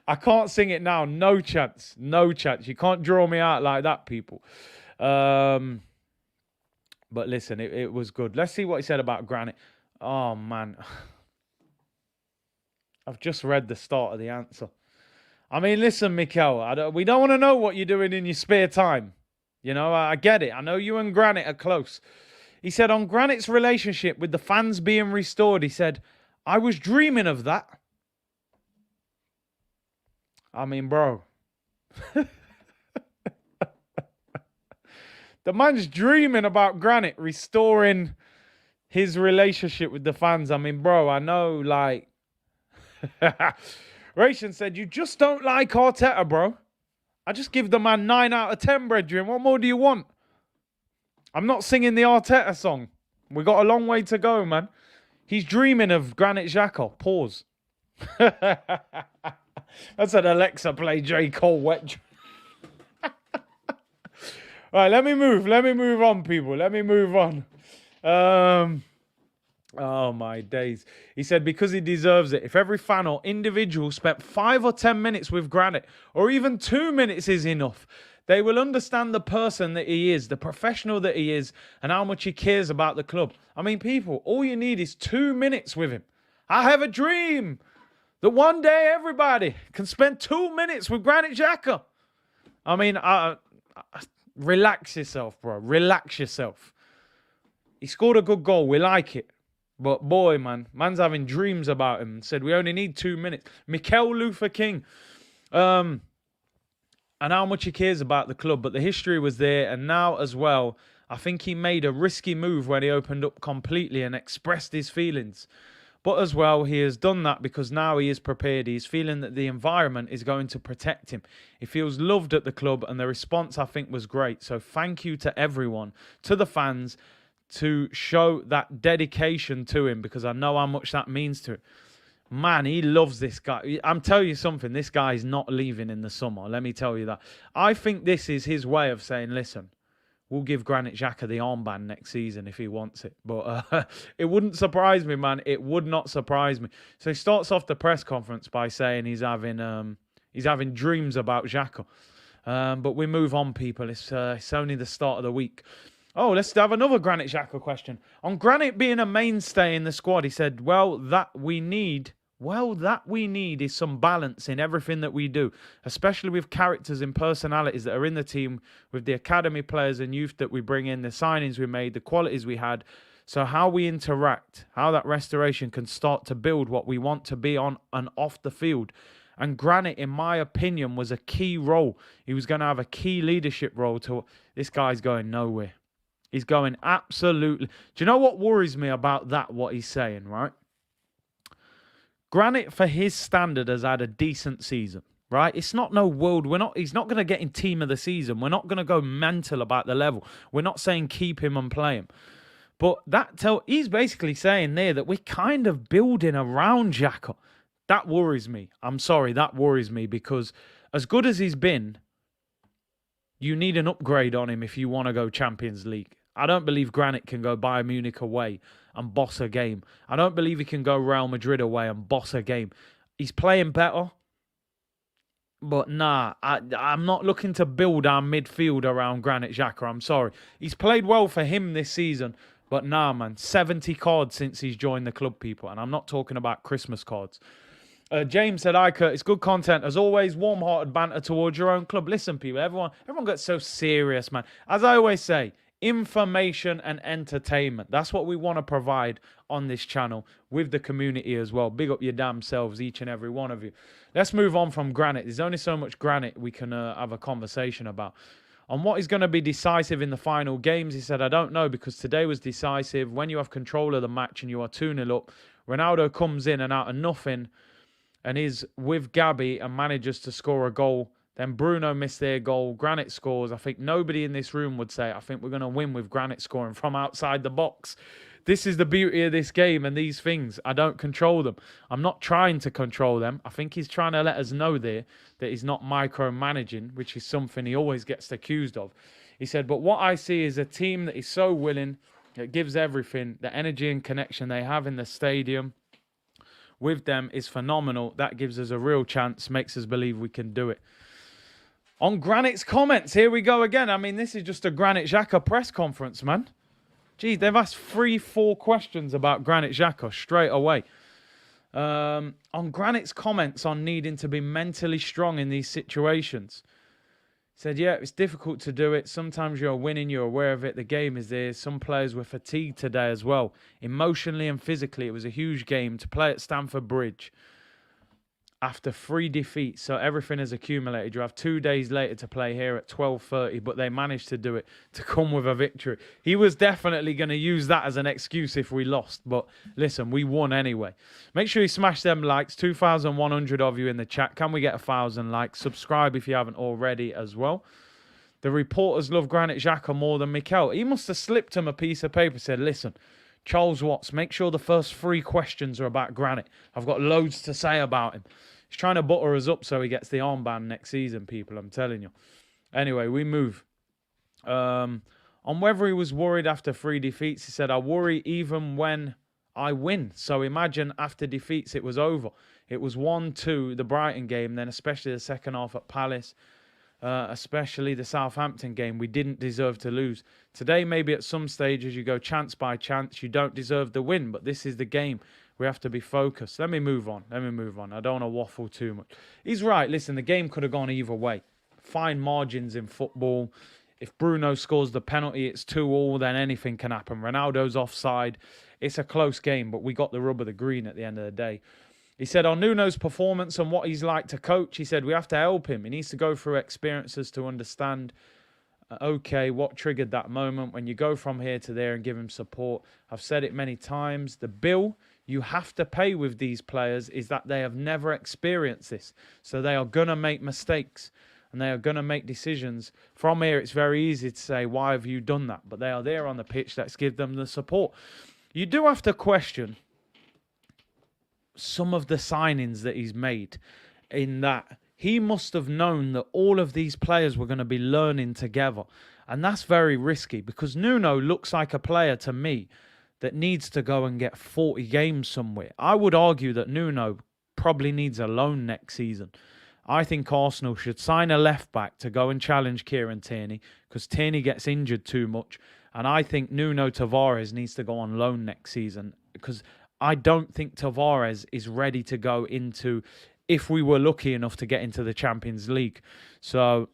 I can't sing it now. No chance. No chance. You can't draw me out like that, people. But listen, it was good. Let's see what he said about Granit. Oh, man. I've just read the start of the answer. I mean, listen, Mikel, we don't want to know what you're doing in your spare time. You know, I get it. I know you and Granit are close. He said, on Granit's relationship with the fans being restored, he said, I was dreaming of that. I mean, bro. The man's dreaming about Granit restoring his relationship with the fans. I mean, bro, I know, like... Ration said, you just don't like Arteta, bro. I just give the man 9 out of 10, brethren. What more do you want? I'm not singing the Arteta song. We got a long way to go, man. He's dreaming of Granit Xhaka. Pause. That's an Alexa play J. Cole wet. Right, let me move. Let me move on, people. Let me move on. Oh, my days. He said, because he deserves it. If every fan or individual spent 5 or 10 minutes with Granit, or even 2 minutes is enough, they will understand the person that he is, the professional that he is, and how much he cares about the club. I mean, people, all you need is 2 minutes with him. I have a dream that one day everybody can spend 2 minutes with Granit Xhaka. I mean, relax yourself, bro. Relax yourself. He scored a good goal. We like it. But boy, man's having dreams about him. Said we only need 2 minutes. Mikel Luther King. And how much he cares about the club. But the history was there. And now as well, I think he made a risky move when he opened up completely and expressed his feelings. But as well, he has done that because now he is prepared. He's feeling that the environment is going to protect him. He feels loved at the club. And the response, I think, was great. So thank you to everyone, to the fans, to show that dedication to him, because I know how much that means to him. Man, he loves this guy. I'm telling you something, this guy's not leaving in the summer. Let me tell you that. I think this is his way of saying, listen, we'll give Granit Xhaka the armband next season if he wants it. But it wouldn't surprise me, man. It would not surprise me. So he starts off the press conference by saying he's having dreams about Xhaka. But we move on, people. It's only the start of the week. Oh, let's have another Granit Xhaka question. On Granit being a mainstay in the squad, he said, well, that we need is some balance in everything that we do, especially with characters and personalities that are in the team, with the academy players and youth that we bring in, the signings we made, the qualities we had. So how we interact, how that restoration can start to build what we want to be on and off the field. And Granit, in my opinion, was a key role. He was going to have a key leadership role. This guy's going nowhere. He's going absolutely... Do you know what worries me about that, what he's saying, right? Granit, for his standard, has had a decent season, right? It's not no world. He's not going to get in team of the season. We're not going to go mental about the level. We're not saying keep him and play him. But he's basically saying there that we're kind of building around Xhaka. That worries me. I'm sorry, that worries me, because as good as he's been, you need an upgrade on him if you want to go Champions League. I don't believe Granit can go Bayern Munich away and boss a game. I don't believe he can go Real Madrid away and boss a game. He's playing better, but nah, I'm not looking to build our midfield around Granit Xhaka. I'm sorry. He's played well for him this season, but nah, man. 70 cards since he's joined the club, people. And I'm not talking about Christmas cards. James said, "Hi, Kurt. It's good content. As always, warm-hearted banter towards your own club." Listen, people, everyone gets so serious, man. As I always say, information and entertainment. That's what we want to provide on this channel with the community as well. Big up your damn selves, each and every one of you. Let's move on from Granit. There's only so much Granit we can have a conversation about. On what is going to be decisive in the final games, he said, "I don't know, because today was decisive. When you have control of the match and you are 2-0 up, Ronaldo comes in and out of nothing and is with Gabby and manages to score a goal. Then Bruno missed their goal. Granit scores. I think nobody in this room would say, I think we're going to win with Granit scoring from outside the box. This is the beauty of this game and these things. I don't control them. I'm not trying to control them. I think he's trying to let us know there that he's not micromanaging, which is something he always gets accused of. He said, but what I see is a team that is so willing, that gives everything, the energy and connection they have in the stadium with them is phenomenal. That gives us a real chance, makes us believe we can do it." On Granit's comments, here we go again. I mean, this is just a Granit Xhaka press conference, man. Geez, they've asked 3-4 questions about Granit Xhaka straight away. On Granit's comments on needing to be mentally strong in these situations. He said, yeah, it's difficult to do it. Sometimes you're winning, you're aware of it. The game is there. Some players were fatigued today as well. Emotionally and physically, it was a huge game to play at Stamford Bridge after 3 defeats. So everything has accumulated. You have 2 days later to play here at 12:30, but they managed to do it, to come with a victory. He was definitely going to use that as an excuse if we lost. But listen, we won anyway. Make sure you smash them likes. 2,100 of you in the chat. Can we get 1,000 likes? Subscribe if you haven't already as well. The reporters love Granit Xhaka more than Mikel. He must have slipped him a piece of paper, said, listen, Charles Watts, make sure the first 3 questions are about Granit. I've got loads to say about him. He's trying to butter us up so he gets the armband next season, people, I'm telling you. Anyway, we move. On whether he was worried after 3 defeats, he said, I worry even when I win. So imagine after defeats, it was over. It was 1-2, the Brighton game, then especially the second half at Palace, especially the Southampton game. We didn't deserve to lose. Today, maybe at some stages, you go chance by chance. You don't deserve the win, but this is the game. We have to be focused. Let me move on. I don't want to waffle too much. He's right. Listen, the game could have gone either way. Fine margins in football. If Bruno scores the penalty, it's 2-2, then anything can happen. Ronaldo's offside. It's a close game, but we got the rub of the green at the end of the day. He said, on Nuno's performance and what he's like to coach, he said, we have to help him. He needs to go through experiences to understand, okay, what triggered that moment. When you go from here to there and give him support, I've said it many times, the bill you have to pay with these players is that they have never experienced this. So they are going to make mistakes and they are going to make decisions. From here, it's very easy to say, why have you done that? But they are there on the pitch. Let's give them the support. You do have to question some of the signings that he's made, in that he must have known that all of these players were going to be learning together. And that's very risky because Nuno looks like a player to me that needs to go and get 40 games somewhere. I would argue that Nuno probably needs a loan next season. I think Arsenal should sign a left-back to go and challenge Kieran Tierney because Tierney gets injured too much. And I think Nuno Tavares needs to go on loan next season because I don't think Tavares is ready to go into, if we were lucky enough to get into the Champions League. So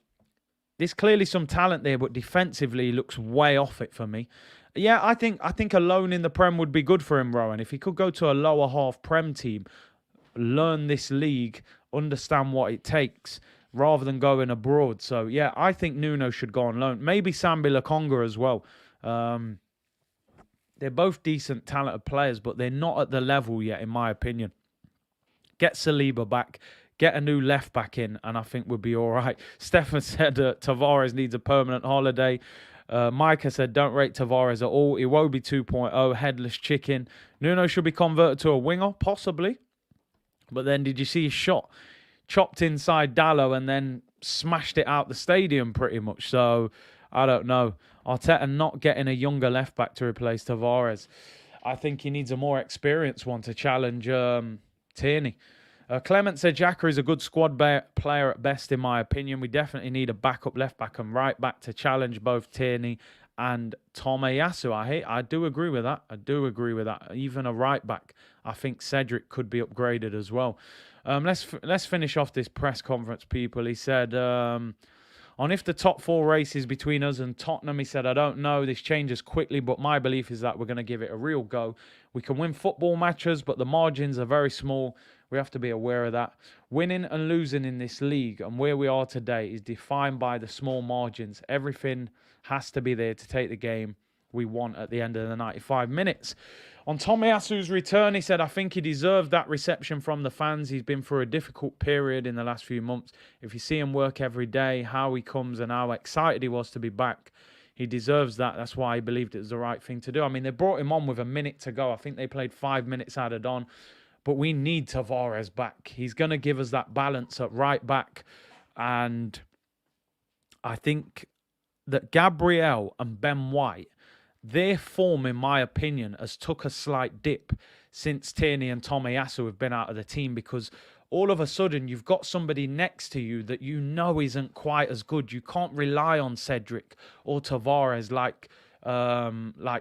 there's clearly some talent there, but defensively he looks way off it for me. Yeah, I think a loan in the Prem would be good for him, Rowan. If he could go to a lower half Prem team, learn this league, understand what it takes, rather than going abroad. So, yeah, I think Nuno should go on loan. Maybe Sambi Lokonga as well. They're both decent, talented players, but they're not at the level yet, in my opinion. Get Saliba back. Get a new left back in, and I think we'll be all right. Stefan said Tavares needs a permanent holiday. Micah said, don't rate Tavares at all. Iwobi 2.0, headless chicken. Nuno should be converted to a winger, possibly. But then did you see his shot? Chopped inside Dallo and then smashed it out the stadium pretty much. So, I don't know. Arteta not getting a younger left-back to replace Tavares. I think he needs a more experienced one to challenge Tierney. Clement said Xhaka is a good squad player at best, in my opinion. We definitely need a backup left-back and right-back to challenge both Tierney and Tomiyasu. I do agree with that. I do agree with that. Even a right-back, I think Cedric could be upgraded as well. Let's finish off this press conference, people. He said, on if the top four race is between us and Tottenham, he said, I don't know. This changes quickly, but my belief is that we're going to give it a real go. We can win football matches, but the margins are very small. We have to be aware of that. Winning and losing in this league and where we are today is defined by the small margins. Everything has to be there to take the game we want at the end of the 95 minutes. On Tomiyasu's return, he said, I think he deserved that reception from the fans. He's been through a difficult period in the last few months. If you see him work every day, how he comes and how excited he was to be back, he deserves that. That's why he believed it was the right thing to do. I mean, they brought him on with a minute to go. I think they played 5 minutes added on. But we need Tavares back. He's going to give us that balance at right back. And I think that Gabriel and Ben White, their form, in my opinion, has took a slight dip since Tierney and Tomiyasu have been out of the team, because all of a sudden you've got somebody next to you that you know isn't quite as good. You can't rely on Cedric or Tavares like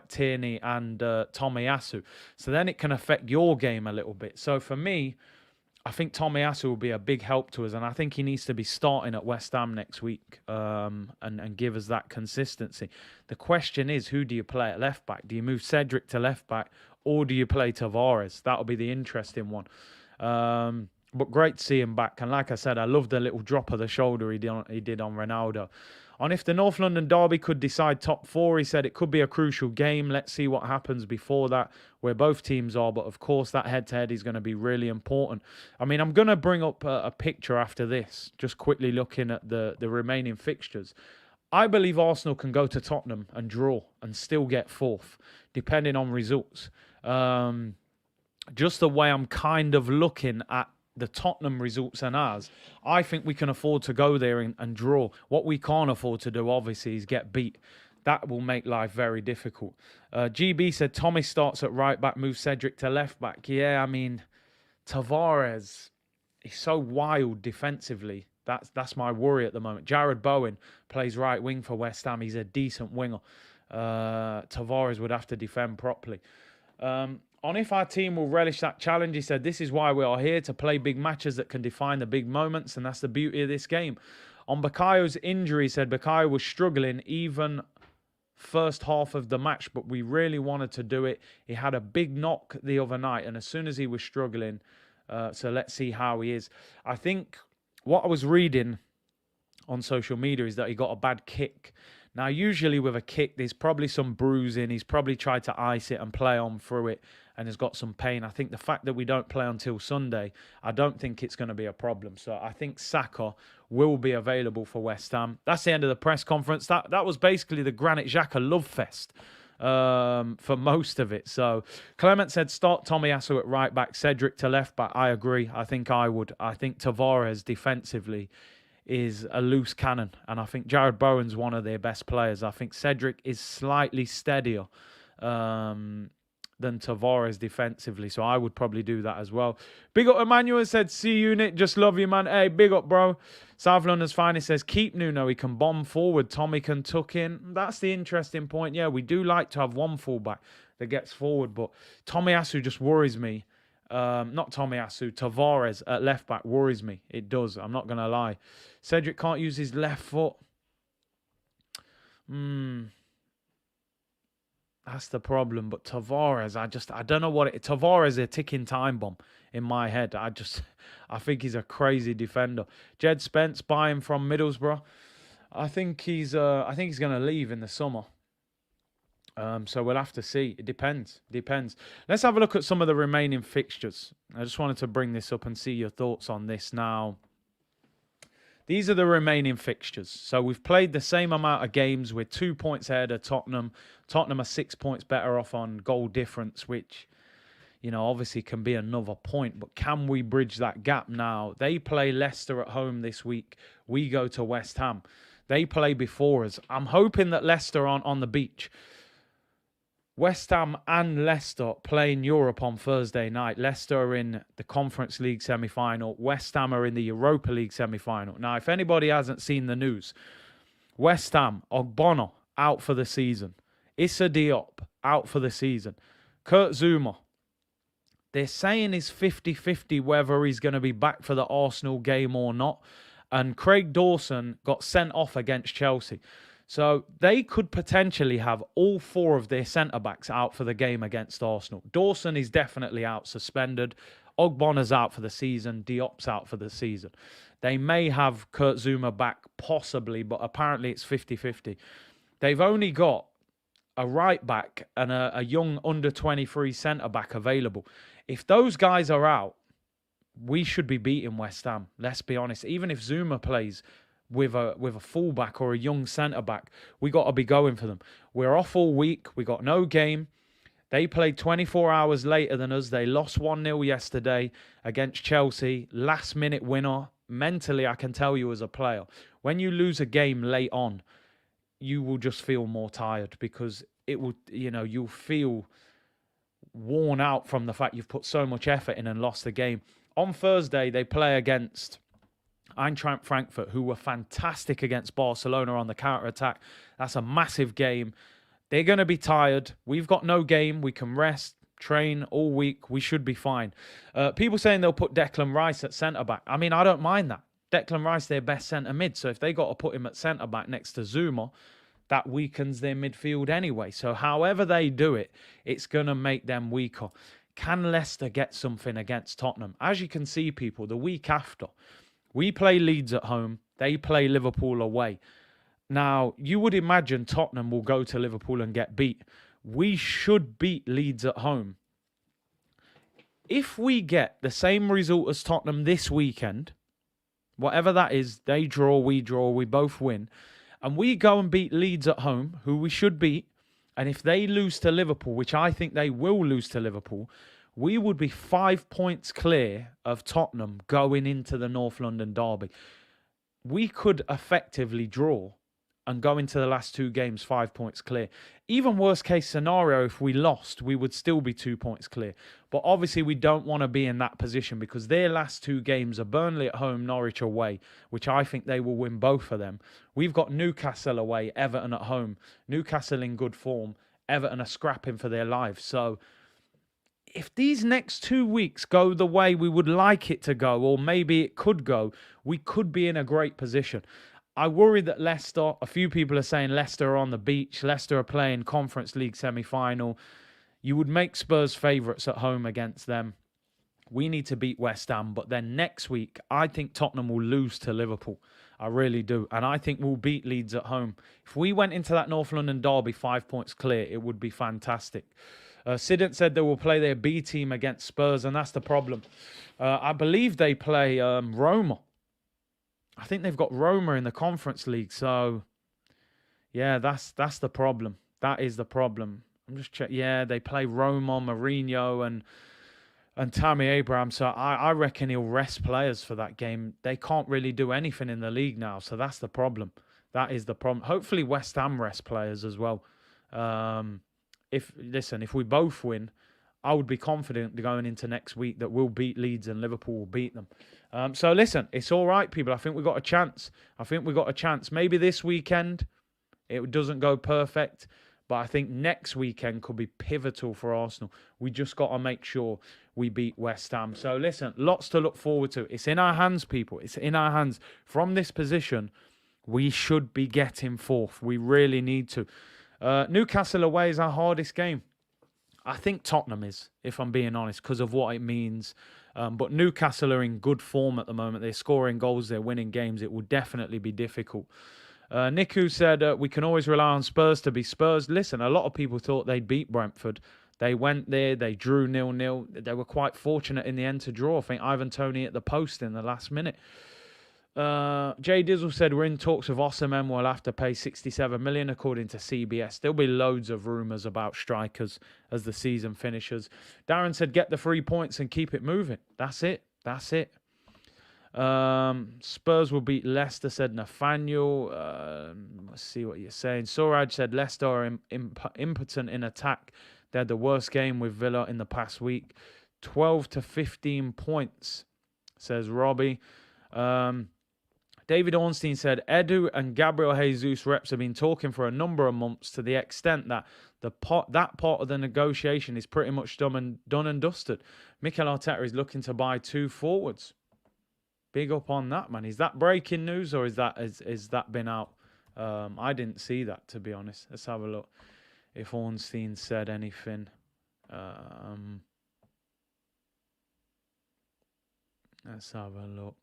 Tierney and Tomiyasu. So then it can affect your game a little bit. So for me, I think Tomiyasu will be a big help to us, and I think he needs to be starting at West Ham next week and give us that consistency. The question is, who do you play at left back? Do you move Cedric to left back, or do you play Tavares? That'll be the interesting one. But great to see him back. And like I said, I love the little drop of the shoulder he did on Ronaldo. On if the North London derby could decide top four, he said it could be a crucial game. Let's see what happens before that, where both teams are. But of course, that head-to-head is going to be really important. I mean, I'm going to bring up a picture after this, just quickly looking at the remaining fixtures. I believe Arsenal can go to Tottenham and draw and still get fourth, depending on results. Just the way I'm kind of looking at the Tottenham results and ours, I think we can afford to go there and draw. What we can't afford to do, obviously, is get beat. That will make life very difficult. GB said Tommy starts at right back, moves Cedric to left back. Yeah, I mean, Tavares is so wild defensively. That's my worry at the moment. Jared Bowen plays right wing for West Ham. He's a decent winger. Tavares would have to defend properly. On if our team will relish that challenge, he said, this is why we are here, to play big matches that can define the big moments, and that's the beauty of this game. On Bakayo's injury, he said Bakayo was struggling even first half of the match, but we really wanted to do it. He had a big knock the other night, and as soon as he was struggling, so let's see how he is. I think what I was reading on social media is that he got a bad kick. Now, usually with a kick, there's probably some bruising. He's probably tried to ice it and play on through it and has got some pain. I think the fact that we don't play until Sunday, I don't think it's going to be a problem. So I think Saka will be available for West Ham. That's the end of the press conference. That was basically the Granit Xhaka love fest for most of it. So Clement said start Tomiyasu at right back, Cedric to left back. I agree. I think I would. I think Tavares defensively is a loose cannon. And I think Jared Bowen's one of their best players. I think Cedric is slightly steadier than Tavares defensively. So I would probably do that as well. Big up Emmanuel said, see you, Nick. Just love you, man. Hey, big up, bro. South London's finest says, keep Nuno. He can bomb forward. Tommy can tuck in. That's the interesting point. Yeah, we do like to have one fullback that gets forward. But Tomiyasu just worries me. Not Tomiyasu. Tavares at left back worries me. It does. I'm not going to lie. Cedric can't use his left foot. That's the problem. But Tavares, I don't know what it... Tavares is a ticking time bomb in my head. I think he's a crazy defender. Jed Spence, buy him from Middlesbrough. I think he's going to leave in the summer. So we'll have to see. It depends. Let's have a look at some of the remaining fixtures. I just wanted to bring this up and see your thoughts on this now. These are the remaining fixtures. So we've played the same amount of games. We're 2 points ahead of Tottenham. Tottenham are 6 points better off on goal difference, which, obviously can be another point. But can we bridge that gap now? They play Leicester at home this week. We go to West Ham. They play before us. I'm hoping that Leicester aren't on the beach. West Ham and Leicester play in Europe on Thursday night. Leicester are in the Conference League semi-final. West Ham are in the Europa League semi-final. Now, if anybody hasn't seen the news, West Ham, Ogbonna out for the season. Issa Diop out for the season. Kurt Zouma, they're saying he's 50-50 whether he's going to be back for the Arsenal game or not. And Craig Dawson got sent off against Chelsea. So they could potentially have all four of their centre-backs out for the game against Arsenal. Dawson is definitely out, suspended. Ogbonna's out for the season. Diop's out for the season. They may have Kurt Zouma back, possibly, but apparently it's 50-50. They've only got a right-back and a young under-23 centre-back available. If those guys are out, we should be beating West Ham, let's be honest. Even if Zouma plays with a fullback or a young centre-back, we got to be going for them. We're off all week. We got no game. They played 24 hours later than us. They lost 1-0 yesterday against Chelsea. Last-minute winner. Mentally, I can tell you as a player, when you lose a game late on, you will just feel more tired because it will, you'll feel worn out from the fact you've put so much effort in and lost the game. On Thursday, they play against Eintracht Frankfurt, who were fantastic against Barcelona on the counter-attack. That's a massive game. They're going to be tired. We've got no game. We can rest, train all week. We should be fine. People saying they'll put Declan Rice at centre-back. I mean, I don't mind that. Declan Rice, their best centre-mid. So if they got to put him at centre-back next to Zouma, that weakens their midfield anyway. So however they do it, it's going to make them weaker. Can Leicester get something against Tottenham? As you can see, people, the week after, we play Leeds at home. They play Liverpool away. Now, you would imagine Tottenham will go to Liverpool and get beat. We should beat Leeds at home. If we get the same result as Tottenham this weekend, whatever that is, they draw, we both win, and we go and beat Leeds at home, who we should beat, and if they lose to Liverpool, which I think they will lose to Liverpool, we would be 5 points clear of Tottenham going into the North London derby. We could effectively draw and go into the last two games 5 points clear. Even worst case scenario, if we lost, we would still be 2 points clear. But obviously we don't want to be in that position because their last two games are Burnley at home, Norwich away, which I think they will win both of them. We've got Newcastle away, Everton at home. Newcastle in good form, Everton are scrapping for their lives. So if these next 2 weeks go the way we would like it to go, or maybe it could go, we could be in a great position. I worry that Leicester, a few people are saying Leicester are on the beach. Leicester are playing Conference League semi-final. You would make Spurs favourites at home against them. We need to beat West Ham. But then next week, I think Tottenham will lose to Liverpool. I really do. And I think we'll beat Leeds at home. If we went into that North London derby 5 points clear, it would be fantastic. Sidant said they will play their B team against Spurs, and that's the problem. I believe they play Roma. I think they've got Roma in the Conference League. So, yeah, that's the problem. That is the problem. I'm just checking. Yeah, they play Roma, Mourinho, and and Tammy Abraham. So I reckon he'll rest players for that game. They can't really do anything in the league now. So that's the problem. That is the problem. Hopefully West Ham rest players as well. If we both win, I would be confident going into next week that we'll beat Leeds and Liverpool will beat them. So listen, it's all right, people. I think we've got a chance. Maybe this weekend it doesn't go perfect, but I think next weekend could be pivotal for Arsenal. We just got to make sure we beat West Ham. So listen, lots to look forward to. It's in our hands, people. It's in our hands. From this position, we should be getting fourth. We really need to. Newcastle away is our hardest game. I think Tottenham is, if I'm being honest, because of what it means. But Newcastle are in good form at the moment. They're scoring goals. They're winning games. It will definitely be difficult. Niku said, we can always rely on Spurs to be Spurs. Listen, a lot of people thought they'd beat Brentford. They went there. They drew 0-0. They were quite fortunate in the end to draw. I think Ivan Toney at the post in the last minute. Jay Dizzle said, we're in talks with Osimhen. We'll have to pay 67 million according to CBS. There'll be loads of rumours about strikers as the season finishes. Darren said, get the 3 points and keep it moving. That's it. Spurs will beat Leicester, said Nathaniel. Let's see what you're saying. Suraj said Leicester are impotent in attack. They had the worst game with Villa in the past week. 12 to 15 points, says Robbie. David Ornstein said, Edu and Gabriel Jesus reps have been talking for a number of months to the extent that that part of the negotiation is pretty much done and dusted. Mikel Arteta is looking to buy 2 forwards. Big up on that, man. Is that breaking news or is that been out? I didn't see that, to be honest. Let's have a look if Ornstein said anything. Let's have a look.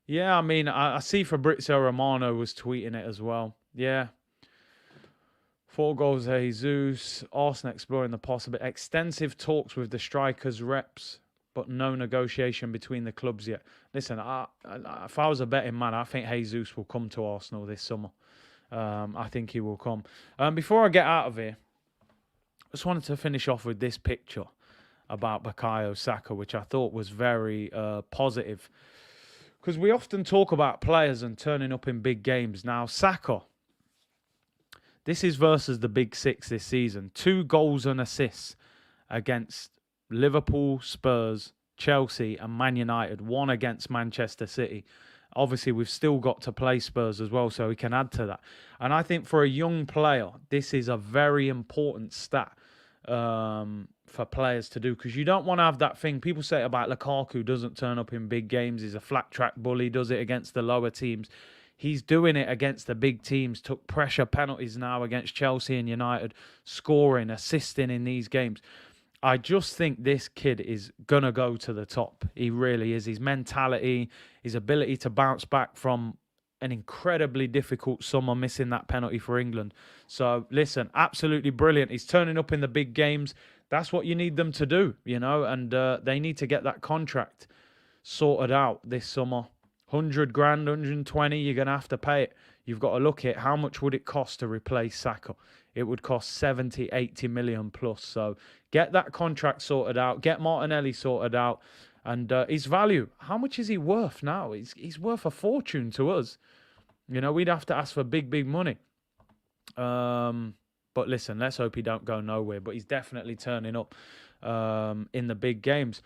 Yeah, I mean, I see Fabrizio Romano was tweeting it as well. Yeah. 4 goals, Jesus. Arsenal exploring the possible. Extensive talks with the strikers' reps, but no negotiation between the clubs yet. Listen, if I was a betting man, I think Jesus will come to Arsenal this summer. I think he will come. Before I get out of here, I just wanted to finish off with this picture about Bukayo Saka, which I thought was very positive. Because we often talk about players and turning up in big games. Now, Saka, this is versus the Big Six this season. 2 goals and assists against Liverpool, Spurs, Chelsea and Man United. 1 against Manchester City. Obviously, we've still got to play Spurs as well, so we can add to that. And I think for a young player, this is a very important stat for players to do, because you don't want to have that thing. People say about Lukaku doesn't turn up in big games. He's a flat track bully, does it against the lower teams. He's doing it against the big teams, took pressure penalties now against Chelsea and United, scoring, assisting in these games. I just think this kid is going to go to the top. He really is. His mentality, his ability to bounce back from an incredibly difficult summer, missing that penalty for England. So, listen, absolutely brilliant. He's turning up in the big games. That's what you need them to do, and they need to get that contract sorted out this summer. 100 grand, 120, you're going to have to pay it. You've got to look at how much would it cost to replace Saka. It would cost 70, 80 million plus. So get that contract sorted out. Get Martinelli sorted out. And his value, how much is he worth now? He's worth a fortune to us. We'd have to ask for big, big money. But listen, let's hope he don't go nowhere. But he's definitely turning up in the big games.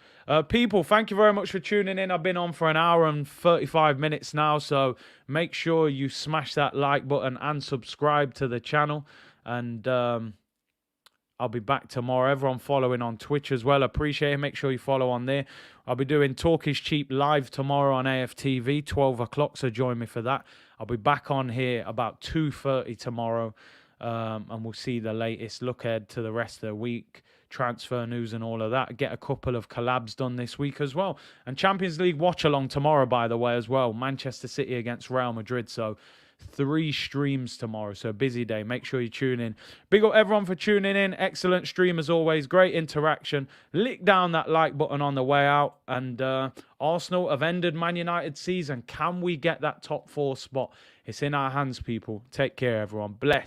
People, thank you very much for tuning in. I've been on for an hour and 35 minutes now. So make sure you smash that like button and subscribe to the channel. And I'll be back tomorrow. Everyone following on Twitch as well. Appreciate it. Make sure you follow on there. I'll be doing Talk is Cheap live tomorrow on AFTV, 12 o'clock. So join me for that. I'll be back on here about 2:30 tomorrow. And we'll see the latest look ahead to the rest of the week, transfer news and all of that. Get a couple of collabs done this week as well. And Champions League watch along tomorrow, by the way, as well. Manchester City against Real Madrid. So 3 streams tomorrow. So busy day. Make sure you tune in. Big up everyone for tuning in. Excellent stream as always. Great interaction. Lick down that like button on the way out. And Arsenal have ended Man United's season. Can we get that top 4 spot? It's in our hands, people. Take care, everyone. Bless.